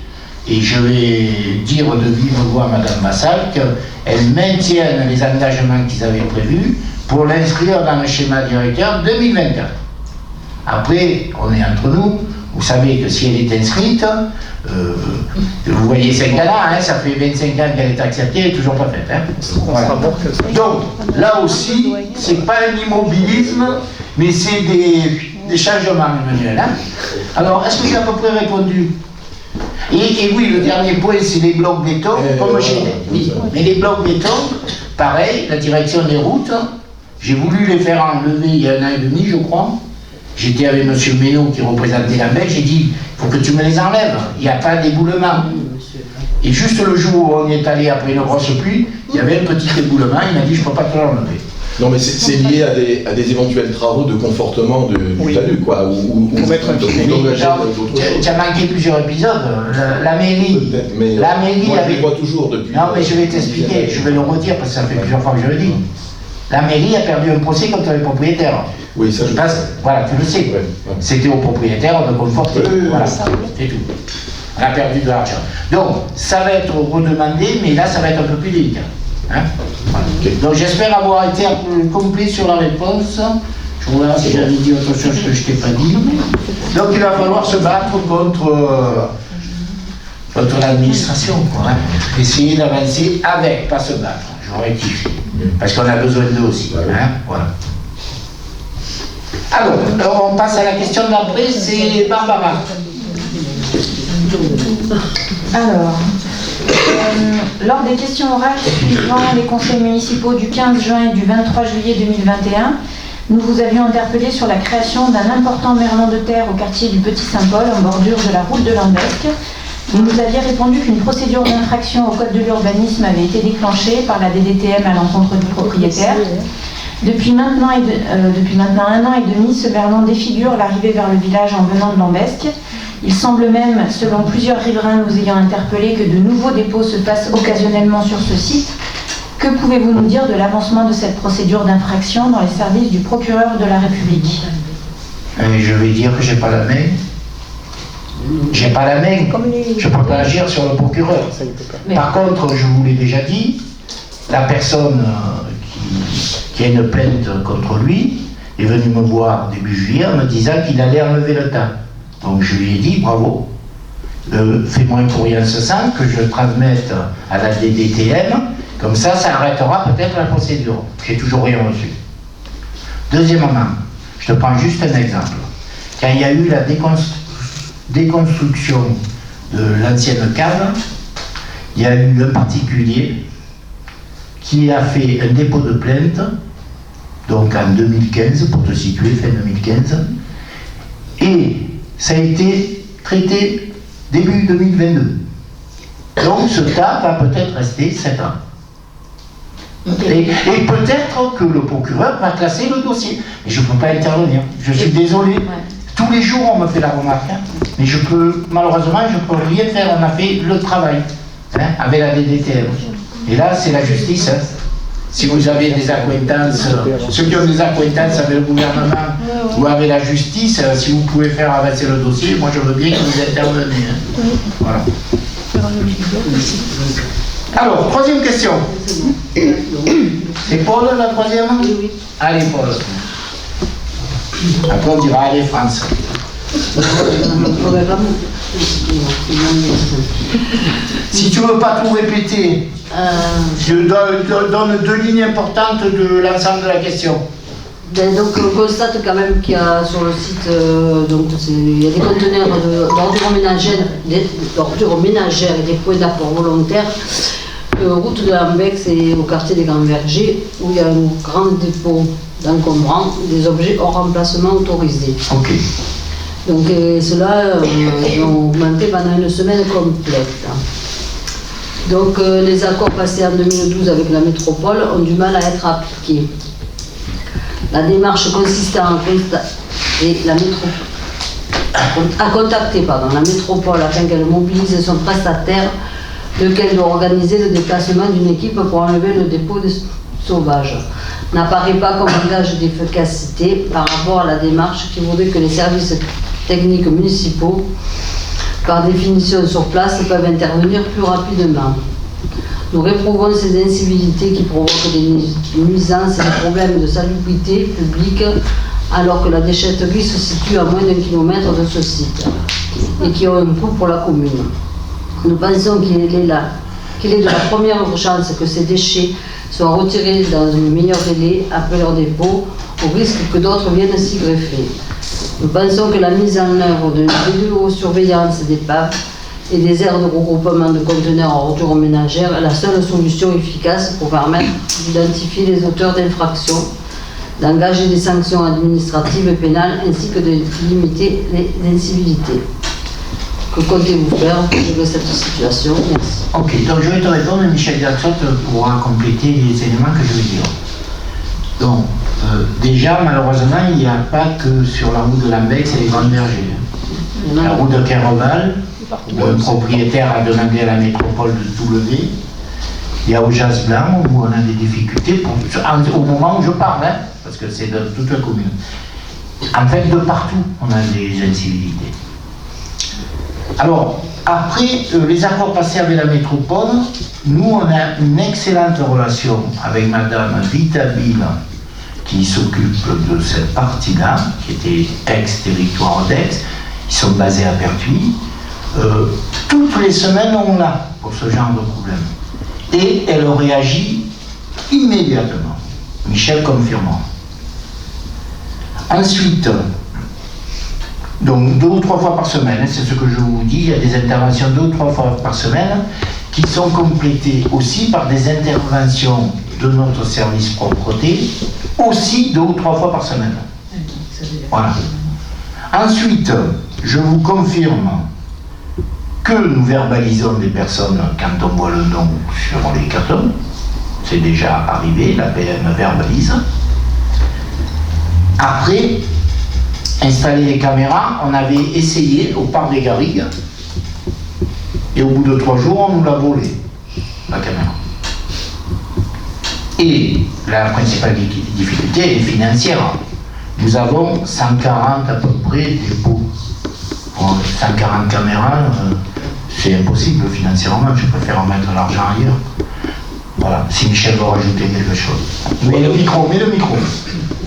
et je vais dire de vive voix à Mme Massal qu'elle maintienne les engagements qu'ils avaient prévus pour l'inscrire dans le schéma directeur 2024. Après, on est entre nous. Vous savez que si elle est inscrite, vous voyez Saint-Cana, hein, ça fait 25 ans qu'elle est acceptée, elle n'est toujours pas faite. Hein. Voilà. Donc, là aussi, c'est pas un immobilisme, mais c'est des changements, Emmanuel. Hein. Alors, est-ce que j'ai à peu près répondu ? Et oui, le dernier point, c'est les blocs béton, comme j'ai dit. Mais les blocs béton, pareil, la direction des routes, j'ai voulu les faire enlever il y a 1 an et demi, je crois. J'étais avec M. Ménot qui représentait la Belge, j'ai dit, il faut que tu me les enlèves, il n'y a pas d'éboulement. Et juste le jour où on y est allé après une grosse pluie, il y avait un petit éboulement, il m'a dit je ne peux pas te l'enlever. Non, mais c'est lié à des éventuels travaux de confortement du talus, quoi, ou mettre un d'engager d'autres choses. Tu as manqué plusieurs épisodes. La mairie, Peut-être, mais moi, je les vois toujours depuis. Non, mais je vais t'expliquer, je vais le redire parce que ça fait plusieurs fois que je le dis. La mairie a perdu un procès contre les propriétaires. Oui, ça je sais. Voilà, tu le sais. Ouais. C'était aux propriétaires de conforter. Voilà, c'est tout. On a perdu de l'argent. Donc, ça va être redemandé, mais là, ça va être un peu plus délicat. Hein, voilà. Okay. Donc, j'espère avoir été un peu complet sur la réponse. Je vois si j'avais dit autre chose que je ne t'ai pas dit. Donc, il va falloir se battre contre l'administration. Hein. Essayer d'avancer avec, pas se battre. Je rectifie. Parce qu'on a besoin d'eux aussi. Hein, voilà. Alors, on passe à la question d'après, c'est Barbara. Alors, lors des questions orales suivant les conseils municipaux du 15 juin et du 23 juillet 2021, nous vous avions interpellé sur la création d'un important merlan de terre au quartier du Petit Saint-Paul, en bordure de la route de Lambesc. Vous nous aviez répondu qu'une procédure d'infraction au code de l'urbanisme avait été déclenchée par la DDTM à l'encontre du propriétaire. Depuis maintenant 1 an et demi, ce merlan défigure l'arrivée vers le village en venant de Lambesc. Il semble même, selon plusieurs riverains nous ayant interpellés, que de nouveaux dépôts se passent occasionnellement sur ce site. Que pouvez-vous nous dire de l'avancement de cette procédure d'infraction dans les services du procureur de la République? Je vais dire que j'ai pas la main. J'ai pas la main. Je ne peux pas agir sur le procureur. Par contre, je vous l'ai déjà dit, la personne qui a une plainte contre lui est venue me voir début juillet en me disant qu'il allait enlever le tas. Donc je lui ai dit bravo, fais-moi un courrier en ce sens que je transmette à la DDTM, comme ça arrêtera peut-être la procédure. J'ai toujours rien reçu. Deuxièmement, je te prends juste un exemple. Quand il y a eu la déconstruction de l'ancienne cave, il y a eu un particulier qui a fait un dépôt de plainte, donc en 2015, pour te situer, fin 2015, et ça a été traité début 2022. Donc ce cas va peut-être rester 7 ans. Et peut-être que le procureur va classer le dossier. Mais je ne peux pas intervenir. Je suis désolé. Tous les jours, on me fait la remarque. Hein. Mais malheureusement, je ne peux rien faire. On a fait le travail avec la DDTM. Et là, c'est la justice. Hein. Si vous avez des accointances, ceux qui ont des accointances avec le gouvernement ou avec la justice, si vous pouvez faire avancer le dossier, moi je veux bien que vous intervenez. Hein. Voilà. Alors, troisième question. C'est Paul la troisième? Oui. Allez, Paul. Après, on dira allez, France. Si tu ne veux pas tout répéter, je donne 2 lignes importantes de l'ensemble de la question. Donc on constate quand même qu'il y a sur le site, il y a des conteneurs d'ordures ménagères et des points d'apport volontaires. Route de Lambesc et au quartier des Grands Vergers, où il y a un grand dépôt d'encombrants, des objets hors emplacement autorisés. Ok. Donc cela ont augmenté pendant une semaine complète. Donc les accords passés en 2012 avec la métropole ont du mal à être appliqués. La démarche consistant à contacter la métropole afin qu'elle mobilise son prestataire, lequel doit organiser le déplacement d'une équipe pour enlever le dépôt de sauvage, n'apparaît pas comme un gage d'efficacité par rapport à la démarche qui voudrait que les services techniques municipaux, par définition sur place, peuvent intervenir plus rapidement. Nous réprouvons ces incivilités qui provoquent des nuisances et des problèmes de salubrité publique, alors que la déchetterie se situe à moins d'1 kilomètre de ce site et qui ont un coût pour la commune. Nous pensons qu'il est de la première urgence que ces déchets soient retirés dans un meilleur délai après leur dépôt, au risque que d'autres viennent s'y greffer. Nous pensons que la mise en œuvre de vidéosurveillance d'épaves et des aires de regroupement de conteneurs en ordures ménagères est la seule solution efficace pour permettre d'identifier les auteurs d'infractions, d'engager des sanctions administratives et pénales ainsi que de limiter les incivilités. Que comptez-vous faire pour régler cette situation? Merci. Ok, donc je vais te répondre, Michel Jackson pourra compléter les éléments que je vais dire. Donc, déjà, malheureusement, il n'y a pas que sur la route de Lambex et les Grandes Bergers. La route de Kerreval, où un propriétaire a demandé à la métropole de tout lever. Il y a au Jas Blanc, où on a des difficultés, au moment où je parle, hein, parce que c'est de toute la commune. En fait, de partout, on a des incivilités. Alors, après les accords passés avec la métropole, nous, on a une excellente relation avec Madame Vitabile, qui s'occupe de cette partie-là, qui était ex-territoire d'Aix. Ils sont basés à Pertuis. Toutes les semaines, on l'a pour ce genre de problème. Et elle réagit immédiatement. Michel confirmant. Ensuite, donc 2 ou 3 fois par semaine, c'est ce que je vous dis, il y a des interventions 2 ou 3 fois par semaine qui sont complétées aussi par des interventions de notre service propreté, aussi 2 ou 3 fois par semaine. Voilà. Ensuite, je vous confirme que nous verbalisons des personnes quand on voit le nom sur les cartons. C'est déjà arrivé, la PM verbalise. Après, installer les caméras, on avait essayé au parc des Garrigues, et au bout de 3 jours, on nous l'a volé, la caméra. Et la principale difficulté est financière. Nous avons 140 à peu près dépôts. Bon, 140 caméras, c'est impossible financièrement, je préfère en mettre l'argent ailleurs. Voilà, si Michel veut rajouter quelque chose. Mets le micro.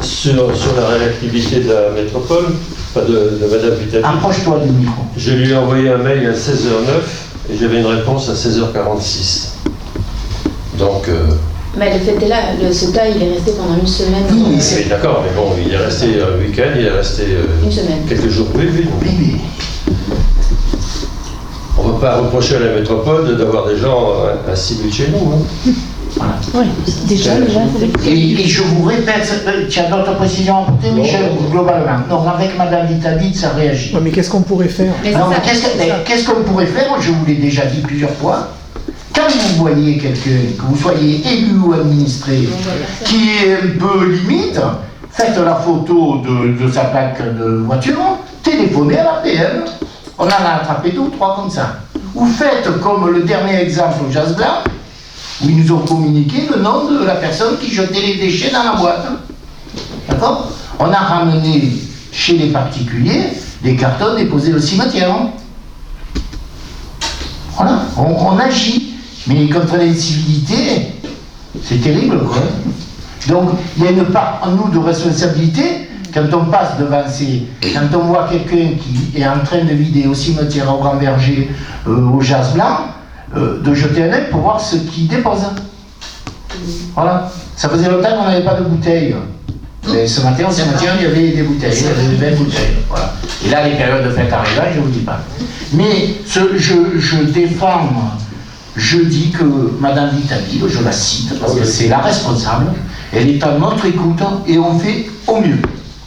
Sur la réactivité de la métropole, enfin de Madame Vitabile. Approche-toi du micro. Je lui ai envoyé un mail à 16h09 et j'avais une réponse à 16h46. Donc. Mais le fait est là, le SETA il est resté pendant une semaine. Oui, d'accord, mais bon, il est resté un week-end, il est resté une semaine. Quelques jours. Oui. On ne va pas reprocher à la métropole d'avoir des gens assidus chez nous. Hein. Voilà. Oui, déjà. Et je vous répète, tu as d'autres précisions à apporter, Michel, globalement. Non, avec Madame Vitabile, ça réagit. Ouais, mais qu'est-ce qu'on pourrait faire? Qu'est-ce qu'on pourrait faire? Je vous l'ai déjà dit plusieurs fois. Quand vous voyez quelqu'un, que vous soyez élu ou administré, qui est un peu limite, faites la photo de sa plaque de voiture, téléphonez à la PM. On en a attrapé 2 ou 3 comme ça. Ou faites comme le dernier exemple au Jas Blanc, où ils nous ont communiqué le nom de la personne qui jetait les déchets dans la boîte. D'accord? On a ramené chez les particuliers des cartons déposés au cimetière. Voilà, on agit. Mais contre l'incivilité, c'est terrible, quoi. Donc, il y a une part en nous de responsabilité. Quand on passe devant quand on voit quelqu'un qui est en train de vider au cimetière, au Grand Verger, au Jas Blanc, de jeter un œil pour voir ce qu'il dépose. Voilà. Ça faisait longtemps qu'on n'avait pas de bouteilles. Mais ce matin, au cimetière, il y avait des bouteilles, il y avait 20 bouteilles. Voilà. Et là, les périodes de fête arrivent, je ne vous dis pas. Mais je défends, je dis que Madame Vitabile, je la cite, parce que c'est la responsable, elle est à notre écoute et on fait au mieux.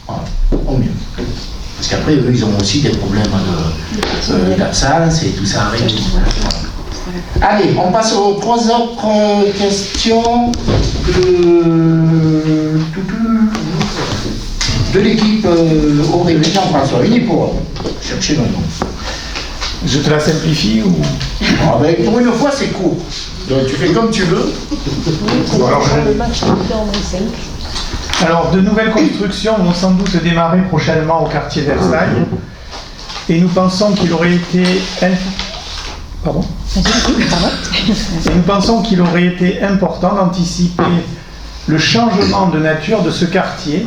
Voilà, au mieux. Parce qu'après, eux, ils ont aussi des problèmes d'absence et tout ça arrive. Voilà. Allez, on passe aux 3 autres questions de l'équipe Aurélie Jean-François. Une pour chercher le nom. Je te la simplifie ou... Pour une fois, c'est court. Donc tu fais comme tu veux. Alors, de nouvelles constructions vont sans doute démarrer prochainement au quartier Versailles. Et nous pensons qu'il aurait été... Et nous pensons qu'il aurait été important d'anticiper le changement de nature de ce quartier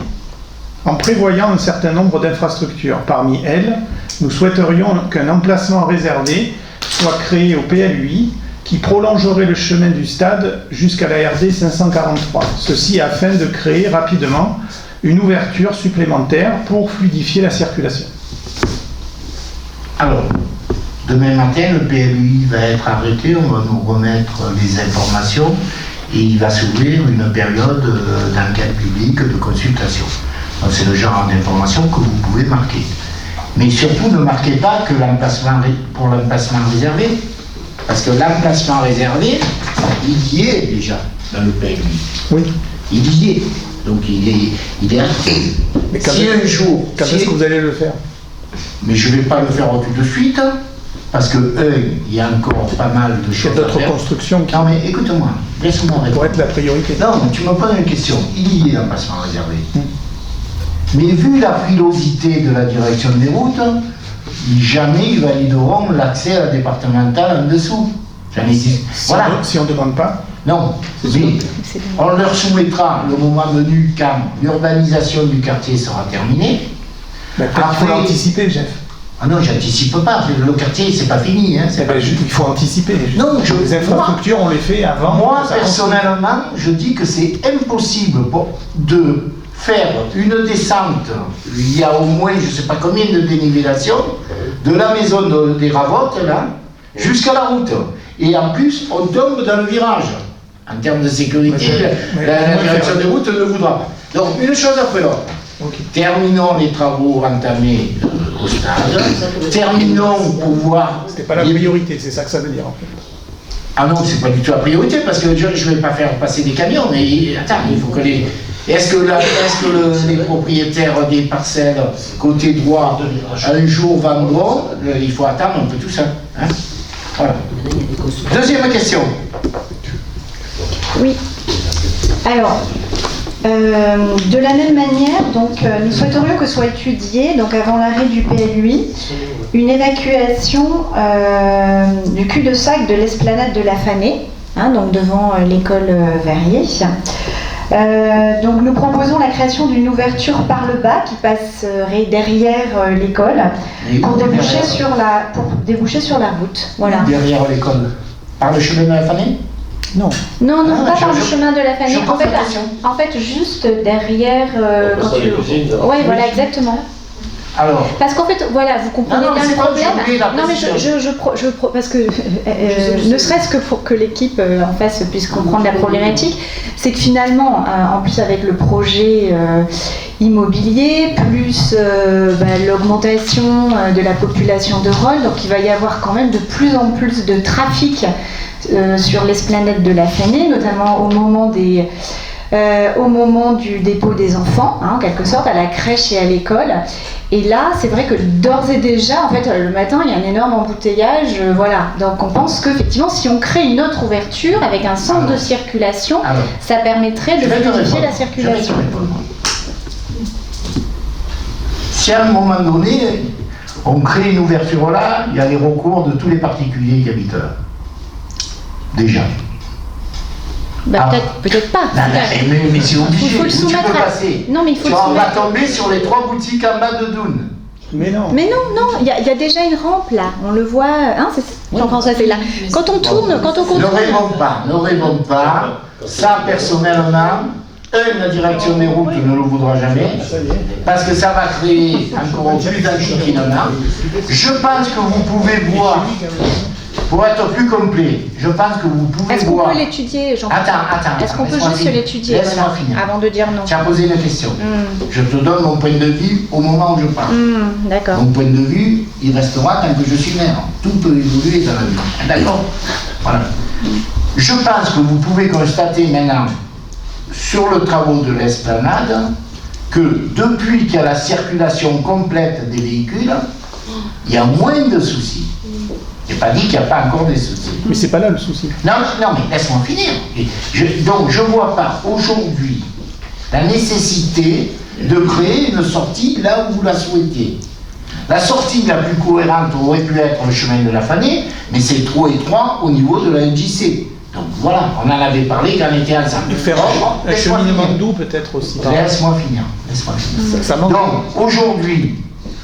en prévoyant un certain nombre d'infrastructures. Parmi elles, nous souhaiterions qu'un emplacement réservé soit créé au PLUI qui prolongerait le chemin du stade jusqu'à la RD 543. Ceci afin de créer rapidement une ouverture supplémentaire pour fluidifier la circulation. Alors, demain matin, le PLUI va être arrêté, on va nous remettre les informations et il va s'ouvrir une période d'enquête publique, de consultation. Donc c'est le genre d'information que vous pouvez marquer. Mais surtout, ne marquez pas que pour l'emplacement réservé. Parce que l'emplacement réservé, il y est déjà dans le PLU. Oui. Il y est. Donc il est acté. Mais quand est-ce que vous allez le faire? Mais je ne vais pas le faire tout de suite. Parce que, il y a encore pas mal de choses. Il y a d'autres constructions qui... Non, mais écoute-moi, laisse-moi répondre. Pour être la priorité. Non, tu me poses une question. Il y est l'emplacement réservé. Mais vu la frilosité de la direction des routes, jamais ils valideront l'accès à la départementale en dessous. Jamais. Voilà. Si on ne demande pas. Non, mais on leur soumettra le moment venu quand l'urbanisation du quartier sera terminée. Il faut l'anticiper, Jeff. Ah non, j'anticipe pas. Le quartier, c'est pas fini. Hein, il faut anticiper. Non, les infrastructures, on les fait avant. Moi, personnellement, je dis que c'est impossible de faire une descente. Il y a au moins, je ne sais pas combien de dénivellations, de la maison des Ravottes, là, jusqu'à la route. Et en plus, on tombe dans le virage. En termes de sécurité, la direction des routes ne voudra pas. Donc, une chose après l'autre. Okay. Terminons les travaux entamés au stade. Terminons pour voir. C'était pas la priorité, c'est ça que ça veut dire en fait. Ah non, c'est pas du tout la priorité parce que je ne vais pas faire passer des camions. Mais attends, il faut que les. Est-ce que les propriétaires des parcelles côté droit un jour vendront? Il faut attendre un peu tout ça. Hein, voilà. Deuxième question. Oui. Alors. De la même manière, donc, nous souhaiterions que soit étudiée, donc avant l'arrêt du PLUI, une évacuation du cul-de-sac de l'esplanade de la Fanée, donc devant l'école Verrier. Donc nous proposons la création d'une ouverture par le bas qui passerait derrière l'école pour déboucher sur la route. Voilà. Derrière l'école. Par le chemin de la Fanée? Non, pas par le chemin de la Fanée. En fait, juste derrière. Oui, voilà, exactement. Alors. Parce qu'en fait, voilà, vous comprenez bien le problème. Non, mais parce que ne serait-ce que pour que l'équipe en face puisse comprendre la problématique, c'est que finalement, en plus avec le projet immobilier, plus l'augmentation de la population de Rolle, donc il va y avoir quand même de plus en plus de trafic sur l'esplanade de la Fanée, notamment au moment du dépôt des enfants, en quelque sorte, à la crèche et à l'école. Et là, c'est vrai que d'ores et déjà, en fait, le matin, il y a un énorme embouteillage, voilà. Donc on pense qu'effectivement, si on crée une autre ouverture avec un centre de circulation, ça permettrait de fluidifier la circulation. Si à un moment donné, on crée une ouverture là, il y a les recours de tous les particuliers qui habitent là. Déjà. Peut-être pas. Mais c'est obligé. Il faut le soumettre. Tu peux passer. Non, mais il faut tu vas tomber sur les 3 boutiques en bas de Doune. Mais non, il y a déjà une rampe là, on le voit, Jean-François, c'est là. Quand on tourne, Ne rêvons pas, ça personnellement, la direction des routes ne le voudra jamais, parce que ça va créer encore plus d'enquiquinement. Je pense que vous pouvez voir. Pour être plus complet, je pense que vous pouvez voir... Est-ce qu'on peut l'étudier, Jean-François? Attends. Est-ce qu'on peut juste l'étudier finir. Avant de dire non? Tu as posé une question. Je te donne mon point de vue au moment où je parle. D'accord. Mon point de vue, il restera tant que je suis maire. Tout peut évoluer dans la vie. D'accord? Voilà. Je pense que vous pouvez constater maintenant, sur le travaux de l'esplanade, que depuis qu'il y a la circulation complète des véhicules, il y a moins de soucis. Je n'ai pas dit qu'il n'y a pas encore des soucis. Mais c'est pas là le souci. Non, mais laisse-moi finir. Donc je ne vois pas aujourd'hui la nécessité de créer une sortie là où vous la souhaitez. La sortie la plus cohérente aurait pu être le chemin de la Fanée, mais c'est trop étroit au niveau de la NJC. Donc voilà, on en avait parlé quand on était ensemble. Faire un cheminement doux peut-être aussi. Laisse-moi finir. Ça manque. Donc aujourd'hui,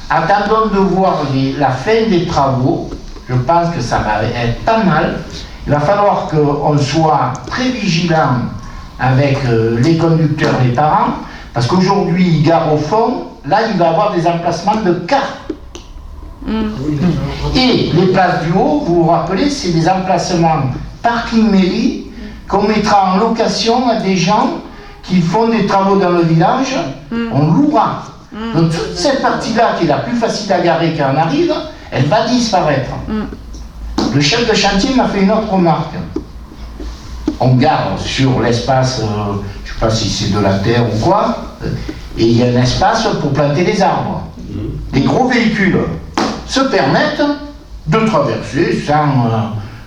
attendons de voir la fin des travaux. Je pense que ça va être pas mal. Il va falloir qu'on soit très vigilant avec les conducteurs, les parents, parce qu'aujourd'hui, gare au fond, là, il va y avoir des emplacements de cars. Et les places du haut, vous vous rappelez, c'est des emplacements parking mairie qu'on mettra en location à des gens qui font des travaux dans le village. On louera. Donc toute cette partie-là, qui est la plus facile à garer quand on arrive, elle va disparaître. Le chef de chantier m'a fait une autre remarque. On garde sur l'espace, je ne sais pas si c'est de la terre ou quoi, et il y a un espace pour planter des arbres. Les gros véhicules se permettent de traverser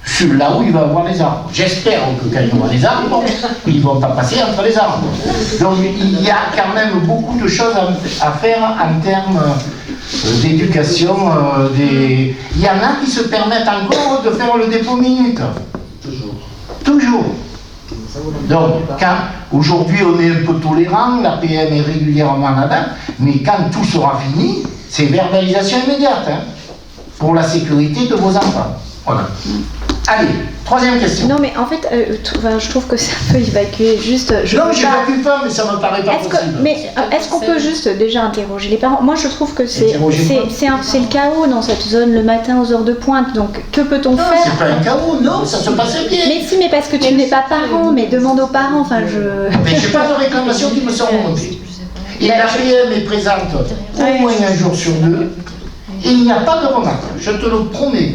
sur là où il va avoir les arbres. J'espère que quand il y aura les arbres, ils ne vont pas passer entre les arbres. Donc il y a quand même beaucoup de choses à faire en termes d'éducation. Il y en a qui se permettent encore de faire le dépôt minute. Toujours. Donc, aujourd'hui on est un peu tolérant, la PM est régulièrement là-bas, mais quand tout sera fini, c'est verbalisation immédiate pour la sécurité de vos enfants. Voilà. Allez, troisième question. Non, mais en fait, je trouve que c'est un peu évacué. Juste, non, j'évacue pas, mais ça me paraît pas possible. Est-ce qu'on peut juste déjà interroger les parents? Moi, je trouve que c'est le chaos dans cette zone le matin aux heures de pointe. Donc, que peut-on faire? C'est pas un chaos, non, ça se passait bien. Mais si, mais parce que tu n'es pas parent, mais demande aux parents. Enfin, Mais j'ai pas de réclamations qui me sont remontées. Et la PM est présente au moins un jour sur deux. Et il n'y a pas de remarque, je te le promets.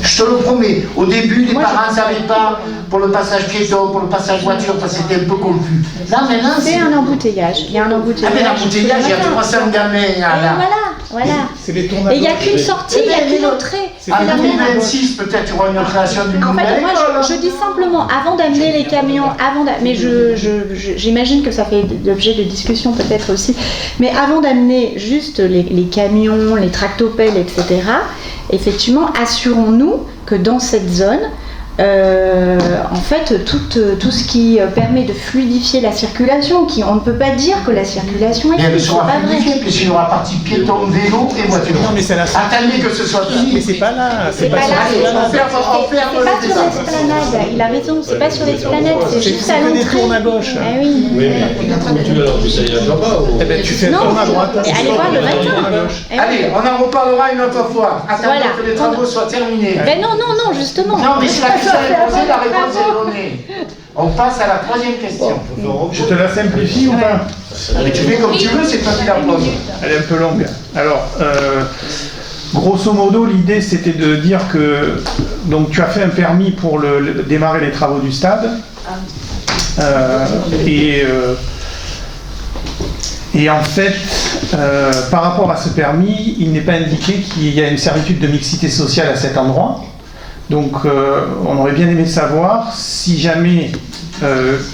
Je te le promets. Au début, les parents ne savaient pas pour le passage piéton, pour le passage voiture, parce que c'était un peu confus. Là, maintenant, c'est un embouteillage. Il y a un embouteillage. Ah, mais l'embouteillage, il y a 300 gamins là. Voilà. C'est les et il n'y a qu'une sortie, il n'y a qu'une entrée. En 2026, peut-être, il y aura une création du En fait, moi, je dis simplement, avant d'amener les camions, mais j'imagine que ça fait l'objet de discussion peut-être aussi, mais avant d'amener juste les camions, les tractopelles, etc., effectivement, assurons-nous que dans cette zone, en fait, tout ce qui permet de fluidifier la circulation, on ne peut pas dire que la circulation est fluide. Mais elle sera fluidifiée, puisqu'il y aura partie piéton, vélo et voiture. Non, mais c'est là. Attendez que ce soit fini. Mais c'est pas là. C'est pas sur l'esplanade. Il a raison, c'est pas sur l'esplanade, c'est juste à l'entrée. C'est que des tournes à gauche. Ah oui. Oui, mais tu vas leur pousser à là-bas. Eh ben, tu fais le tourne à droite. Allez voir le matin. Allez, on en reparlera une autre fois. Attendez que les travaux soient terminés. Ben non, justement. Non, mais si la question est posée, la réponse est donnée. On passe à la troisième question. Je te la simplifie ou pas? Mais tu fais comme tu veux, c'est toi qui la poses. Elle est un peu longue. Alors, grosso modo, l'idée c'était de dire que donc tu as fait un permis pour démarrer les travaux du stade. Et en fait, par rapport à ce permis, il n'est pas indiqué qu'il y a une servitude de mixité sociale à cet endroit. Donc, on aurait bien aimé savoir si jamais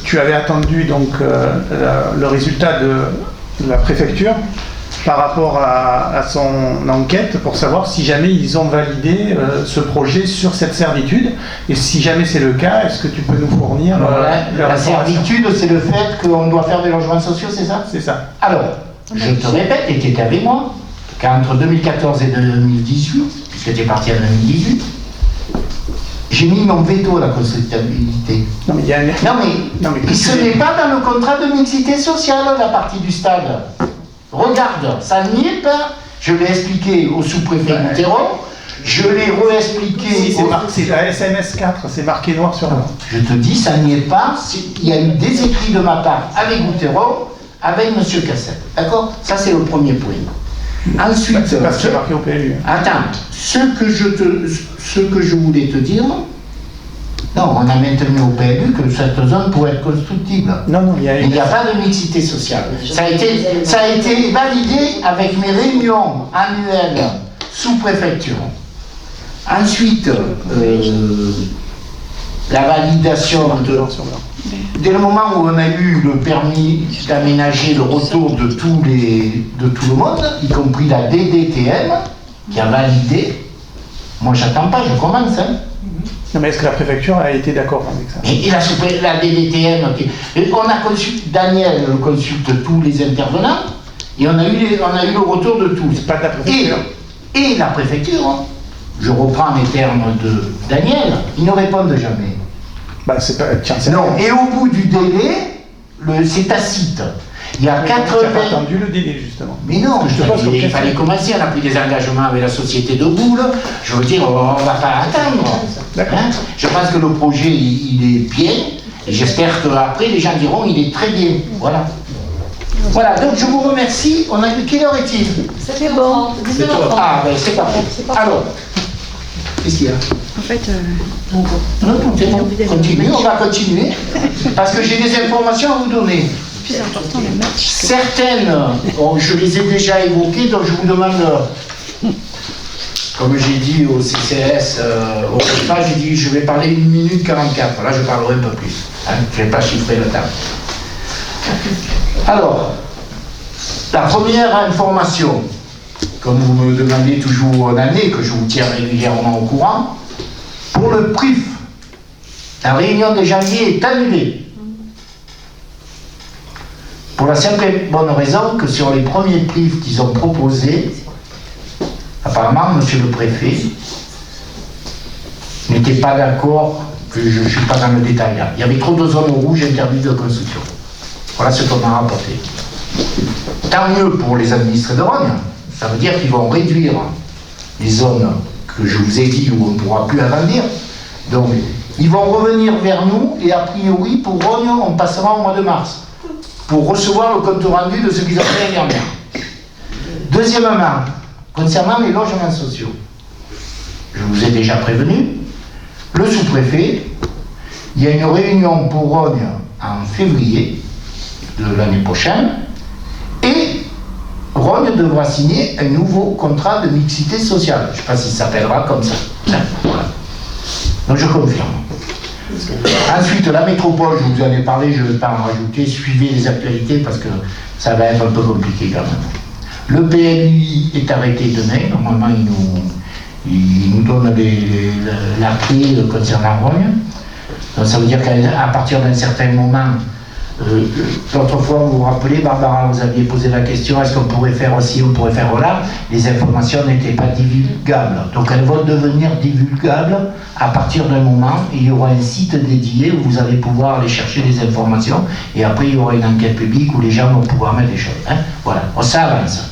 tu avais attendu donc, le résultat de la préfecture par rapport à son enquête pour savoir si jamais ils ont validé ce projet sur cette servitude. Et si jamais c'est le cas, est-ce que tu peux nous fournir la servitude, c'est le fait qu'on doit faire des logements sociaux, c'est ça? C'est ça. Alors, je te répète, et tu étais avec moi, qu'entre 2014 et 2018, puisque tu es parti en 2018, j'ai mis mon veto à la constructibilité. Non mais ce n'est pas dans le contrat de mixité sociale, la partie du stade. Regarde, ça n'y est pas. Je l'ai expliqué au sous-préfet Goutheron, je l'ai réexpliqué c'est la SMS 4, c'est marqué noir sur blanc. Je te dis, ça n'y est pas. Il y a eu des écrits de ma part avec Goutheron, avec M. Cassette. D'accord? Ça, c'est le premier point. Ensuite, c'est parce que c'est marqué au PLU. Attends, ce que je voulais te dire, non, on a maintenu au PLU que cette zone pourrait être constructible. Non, il n'y a pas de mixité sociale. Ça a été validé avec mes réunions annuelles sous préfecture. Ensuite, la validation dès le moment où on a eu le permis d'aménager le retour de tout le monde, y compris la DDTM, qui a validé. Moi, j'attends pas, je commence. Non, mais est-ce que la préfecture a été d'accord avec ça? Et la DDTM, on a consulté, Daniel consulte tous les intervenants, et on a eu le retour de tous. Pas de la préfecture. Et la préfecture, je reprends les termes de Daniel, ils ne répondent jamais. Bah, c'est pas. Tiens, non, et au bout du délai, c'est tacite. Il y a 80... Tu n'as pas attendu le délai, justement. Mais non, il fallait commencer, on a pris des engagements avec la société de Boulle. Je veux dire, on ne va pas attendre. Hein? Je pense que le projet, il est bien, et j'espère qu'après, les gens diront, il est très bien. Voilà. Voilà, donc je vous remercie. On a vu quelle heure est-il? C'est bon. 19h30. Ah, ben c'est parfait. Alors, qu'est-ce qu'il y a? En fait, Non, c'est bon. Continue, on va continuer. Parce que j'ai des informations à vous donner. plus important le match. Certaines, bon, je les ai déjà évoquées, donc je vous demande, comme j'ai dit au CCS, au repas, j'ai dit je vais parler 1 minute 44. Là, je parlerai un peu plus. Hein, je ne vais pas chiffrer le temps. Alors, la première information, comme vous me demandez toujours en année, que je vous tiens régulièrement au courant, pour le PRIF, la réunion de janvier est annulée. Pour la simple et bonne raison que sur les premiers PRIF qu'ils ont proposés, apparemment, monsieur le préfet n'était pas d'accord, que je ne suis pas dans le détail là. Il y avait trop de zones rouges interdites de construction. Voilà ce qu'on m'a rapporté. Tant mieux pour les administrés de Rognes, ça veut dire qu'ils vont réduire les zones que je vous ai dit où on ne pourra plus agrandir. Donc, ils vont revenir vers nous et a priori, pour Rognes, on passera au mois de mars pour recevoir le compte rendu de ce qu'ils ont fait l'année dernière. Deuxièmement, concernant les logements sociaux, je vous ai déjà prévenu, le sous-préfet, il y a une réunion pour Rognes en février de l'année prochaine et Rognes devra signer un nouveau contrat de mixité sociale. Je ne sais pas s'il s'appellera comme ça. Voilà. Donc je confirme. Ensuite, la métropole, je vous en ai parlé, je ne vais pas en rajouter, suivez les actualités parce que ça va être un peu compliqué quand même. Le PLUI est arrêté demain, normalement il nous donne la clé concernant Rognes. Donc ça veut dire qu'à partir d'un certain moment, l'autre fois, vous vous rappelez, Barbara, vous aviez posé la question, est-ce qu'on pourrait faire aussi, on pourrait faire là? Les informations n'étaient pas divulgables. Donc elles vont devenir divulgables à partir d'un moment, il y aura un site dédié où vous allez pouvoir aller chercher des informations, et après il y aura une enquête publique où les gens vont pouvoir mettre des choses. Hein? Voilà, ça avance.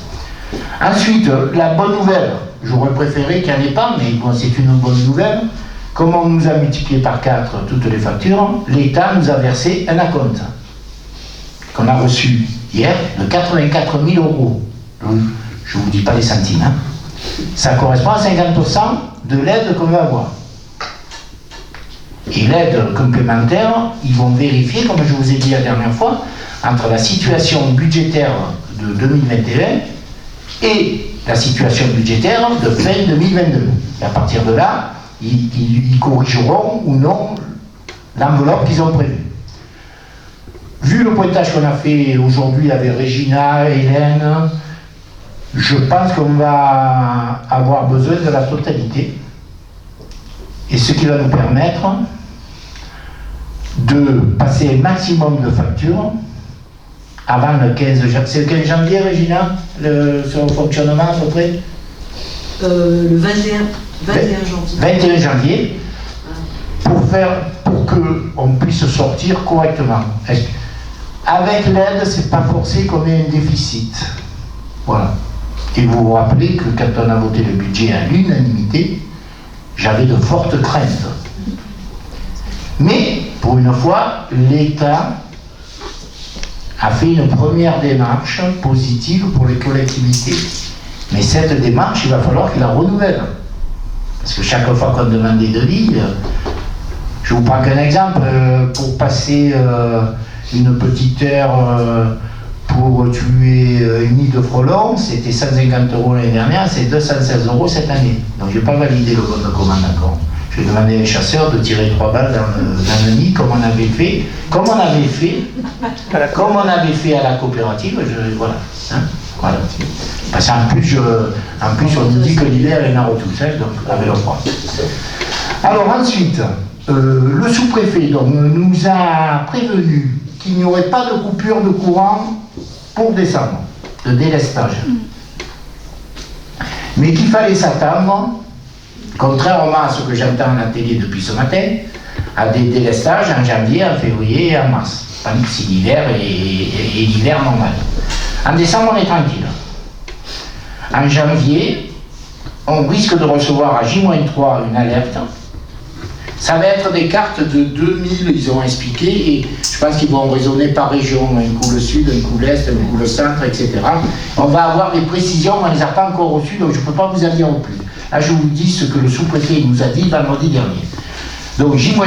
Ensuite, la bonne nouvelle, j'aurais préféré qu'il n'y en ait pas, mais bon, c'est une bonne nouvelle. Comme on nous a multiplié par 4 toutes les factures, l'État nous a versé un acompte qu'on a reçu hier de 84 000 €. Je ne vous dis pas les centimes. Hein. Ça correspond à 50% de l'aide qu'on va avoir. Et l'aide complémentaire, ils vont vérifier, comme je vous ai dit la dernière fois, entre la situation budgétaire de 2021 et la situation budgétaire de fin 2022. Et à partir de là, ils corrigeront ou non l'enveloppe qu'ils ont prévue. Vu le pointage qu'on a fait aujourd'hui avec Régina, Hélène, je pense qu'on va avoir besoin de la totalité. Et ce qui va nous permettre de passer un maximum de factures avant le 15 janvier. C'est le 15 janvier, Régina, sur le fonctionnement à peu près Le 21 janvier. 21 janvier, pour qu'on puisse sortir correctement. Avec l'aide, c'est pas forcé qu'on ait un déficit. Voilà. Et vous vous rappelez que quand on a voté le budget à l'unanimité, j'avais de fortes craintes. Mais, pour une fois, l'État a fait une première démarche positive pour les collectivités. Mais cette démarche, il va falloir qu'il la renouvelle. Parce que chaque fois qu'on demande des devis, je vous prends qu'un exemple, pour passer une petite heure pour tuer une nid de frelons, c'était 150 € l'année dernière, c'est 216 € cette année. Donc je n'ai pas validé le bon de commande encore. Je vais demander à un chasseur de tirer 3 balles dans le nid, comme on avait fait à la coopérative. Voilà. Hein, voilà. Parce qu'en plus, on nous dit que l'hiver, il y en a tous, hein, donc avec le froid. Alors ensuite, le sous-préfet nous a prévenu qu'il n'y aurait pas de coupure de courant pour décembre, de délestage. Mais qu'il fallait s'attendre, contrairement à ce que j'entends à la télé depuis ce matin, à des délestages en janvier, en février et en mars. C'est l'hiver et l'hiver normal. En décembre, on est tranquille. En janvier, on risque de recevoir à J-3 une alerte Ça va être des cartes de 2000, ils ont expliqué, et je pense qu'ils vont raisonner par région, un coup le sud, un coup l'est, un coup le centre, etc. On va avoir des précisions, on ne les a pas encore reçues, donc je ne peux pas vous en dire plus. Là, je vous dis ce que le sous-préfet nous a dit vendredi dernier. Donc J-3,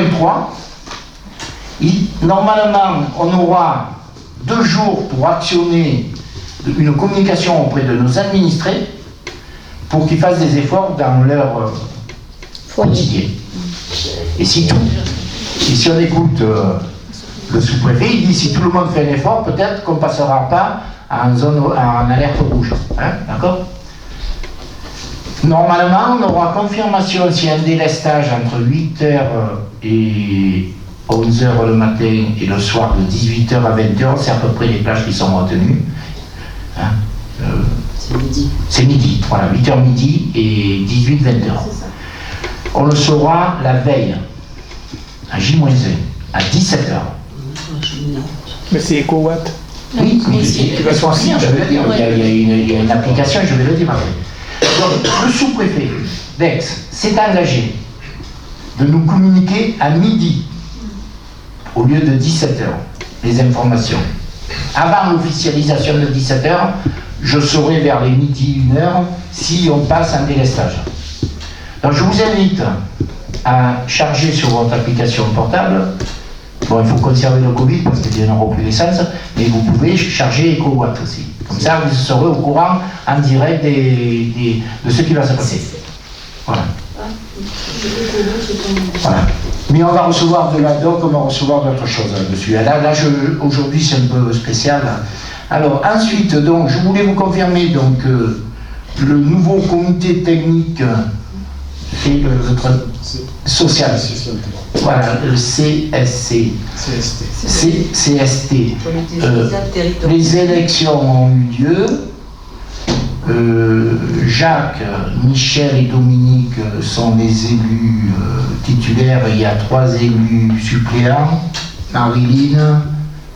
normalement, on aura 2 jours pour actionner une communication auprès de nos administrés pour qu'ils fassent des efforts dans leur quotidien. Et si on écoute le sous-préfet, il dit si tout le monde fait un effort, peut-être qu'on ne passera pas en alerte rouge. Hein, d'accord ? Normalement, on aura confirmation s'il y a un délestage entre 8h et 11h le matin et le soir de 18h à 20h, c'est à peu près les plages qui sont retenues. Hein, c'est midi. C'est midi, voilà, 8h midi et 18-20h. On le saura la veille, à J-1, à 17h. Mais c'est EcoWatt. Oui, mais je vais le dire, il y a une application, je vais le dire après. Donc, le sous-préfet d'Aix s'est engagé de nous communiquer à midi, au lieu de 17h, les informations. Avant l'officialisation de 17h, je saurai vers les midi, 1h, si on passe un délestage. Donc je vous invite à charger sur votre application portable. Bon, il faut conserver le Covid parce qu'il n'y en aura plus d'essence, mais vous pouvez charger EcoWatt aussi. Comme ça, vous serez au courant en direct de ce qui va se passer. Voilà. Voilà. Mais on va recevoir de la doc, on va recevoir d'autres choses là-dessus. Là aujourd'hui, c'est un peu spécial. Alors, ensuite, donc, je voulais vous confirmer donc, le nouveau comité technique et le social. Voilà, le CSC. CST. Les élections ont eu lieu. Jacques, Michel et Dominique sont les élus titulaires. Il y a 3 élus suppléants. Marilyn,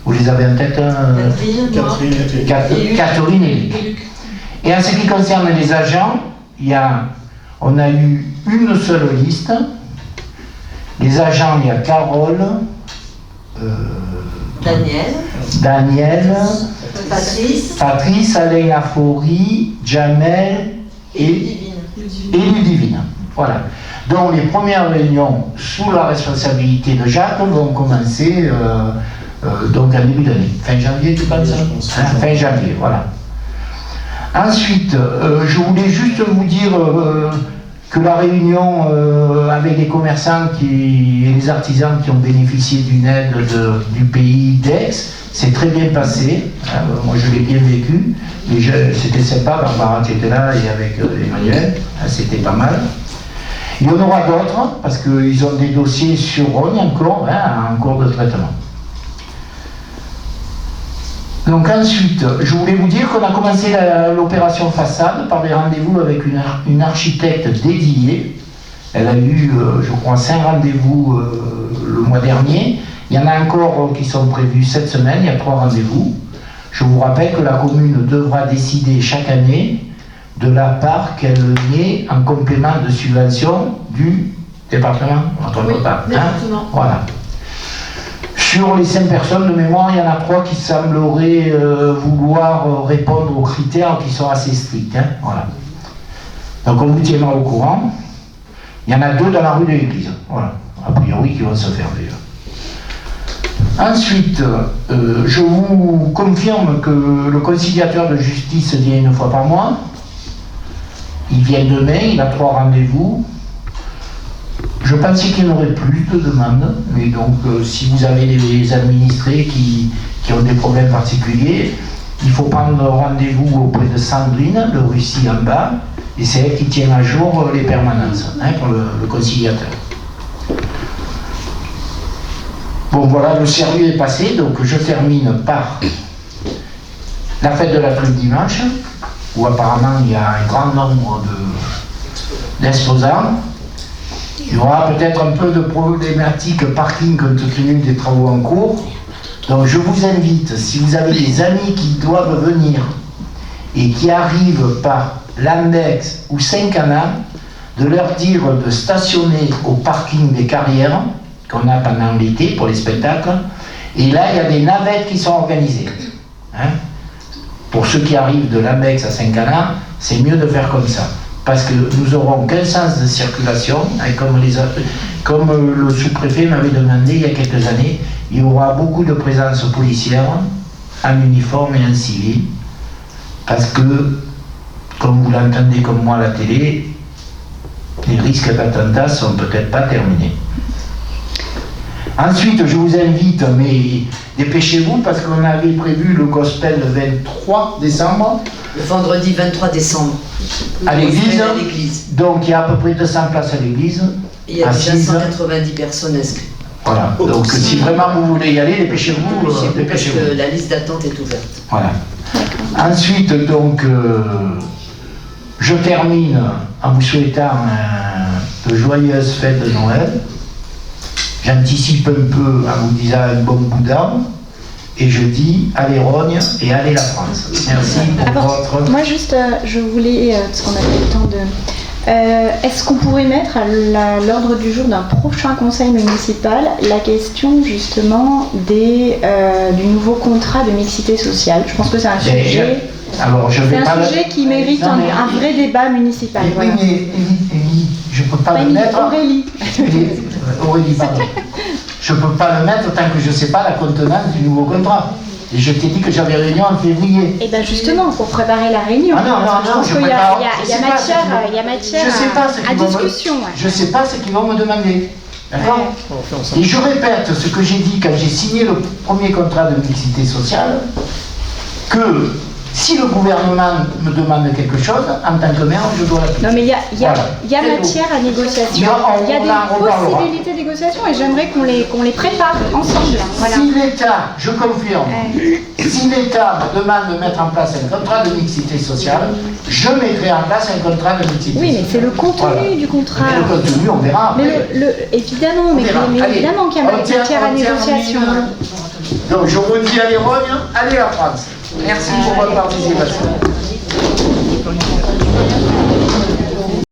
vous les avez en tête? Catherine et Luc. Et en ce qui concerne les agents, on a eu une seule liste. Les agents, il y a Carole, Daniel, Patrice, Alain Lafaurie, Jamel et Ludivine. Voilà. Donc les premières réunions sous la responsabilité de Jacques vont commencer donc en début d'année. Fin janvier, tu penses? Fin janvier, voilà. Ensuite, je voulais juste vous dire que la réunion avec les commerçants et les artisans qui ont bénéficié d'une aide du pays d'Aix s'est très bien passé. Moi je l'ai bien vécu, mais c'était sympa, Barbara qui était là et avec Emmanuel, c'était pas mal. Il y en aura d'autres parce qu'ils ont des dossiers sur Rognes encore, en cours de traitement. Donc ensuite, je voulais vous dire qu'on a commencé l'opération façade par des rendez-vous avec une architecte dédiée. Elle a eu, je crois, 5 rendez-vous le mois dernier. Il y en a encore qui sont prévus cette semaine, il y a 3 rendez-vous. Je vous rappelle que la commune devra décider chaque année de la part qu'elle met en complément de subvention du département. On ne trompe pas. Département. Voilà. Sur les 5 personnes de mémoire, il y en a 3 qui sembleraient vouloir répondre aux critères qui sont assez stricts. Voilà. Donc on vous tiendra au courant. Il y en a 2 dans la rue de l'église. Voilà. A priori qui vont se faire déjà. Ensuite, je vous confirme que le conciliateur de justice vient 1 fois par mois. Il vient demain, il a 3 rendez-vous. Je pensais qu'il y en aurait plus de demandes, mais donc si vous avez des administrés qui ont des problèmes particuliers, il faut prendre rendez-vous auprès de Sandrine, de Russie en bas, et c'est elle qui tient à jour les permanences pour le conciliateur. Bon voilà, le sérieux est passé, donc je termine par la fête de la pluie dimanche, où apparemment il y a un grand nombre d'exposants. Il y aura peut-être un peu de problématique parking compte tenu des travaux en cours. Donc je vous invite, si vous avez des amis qui doivent venir et qui arrivent par l'Andex ou Saint-Canal, de leur dire de stationner au parking des carrières qu'on a pendant l'été pour les spectacles. Et là, il y a des navettes qui sont organisées. Hein? Pour ceux qui arrivent de l'Abex à Saint-Canard, c'est mieux de faire comme ça. Parce que nous aurons qu'un sens de circulation, et comme le sous-préfet m'avait demandé il y a quelques années, il y aura beaucoup de présence policière, en uniforme et en civil, parce que, comme vous l'entendez comme moi à la télé, les risques d'attentat sont peut-être pas terminés. Ensuite, je vous invite, mais dépêchez-vous, parce qu'on avait prévu le gospel le 23 décembre. Le vendredi 23 décembre. À l'église. Donc il y a à peu près 200 places à l'église. Il y a déjà 190 personnes inscrites. Voilà, donc si vraiment vous voulez y aller, dépêchez-vous. Parce que la liste d'attente est ouverte. Voilà. Ensuite, donc, je termine en vous souhaitant de joyeuses fêtes de Noël. J'anticipe un peu en vous disant un bon boudin. Et je dis, allez Rogne et allez la France. Merci pour votre... Moi juste, je voulais, parce qu'on a pas eu le temps de... est-ce qu'on pourrait mettre à l'ordre du jour d'un prochain conseil municipal la question justement du nouveau contrat de mixité sociale? Je pense que c'est un sujet... Alors, je vais c'est un sujet qui mérite un vrai débat municipal. Oui, voilà. mais Émilie, je ne peux pas le mettre... Aurélie, pardon. Je ne peux pas le mettre tant que je ne sais pas la contenance du nouveau contrat. Et je t'ai dit que j'avais réunion en février. Et bien justement, pour préparer la réunion. Ah non, je pense qu'il y a matière à discussion. Je ne sais pas ce qu'ils vont me demander. D'accord ? Et je répète ce que j'ai dit quand j'ai signé le premier contrat de mixité sociale, que si le gouvernement me demande quelque chose, en tant que maire, je dois l'appliquer. Non mais il y a matière à négociation. Il y a des possibilités de négociation et j'aimerais qu'on les prépare ensemble. Voilà. Si l'État, je confirme, si l'État me demande de mettre en place un contrat de mixité sociale, je mettrai en place un contrat de mixité sociale. Oui, mais c'est le contenu du contrat. Mais le contenu, on verra. Évidemment, mais évidemment qu'il y a matière à négociation. Donc je vous dis allez Rogne, allez la France. Merci pour votre participation.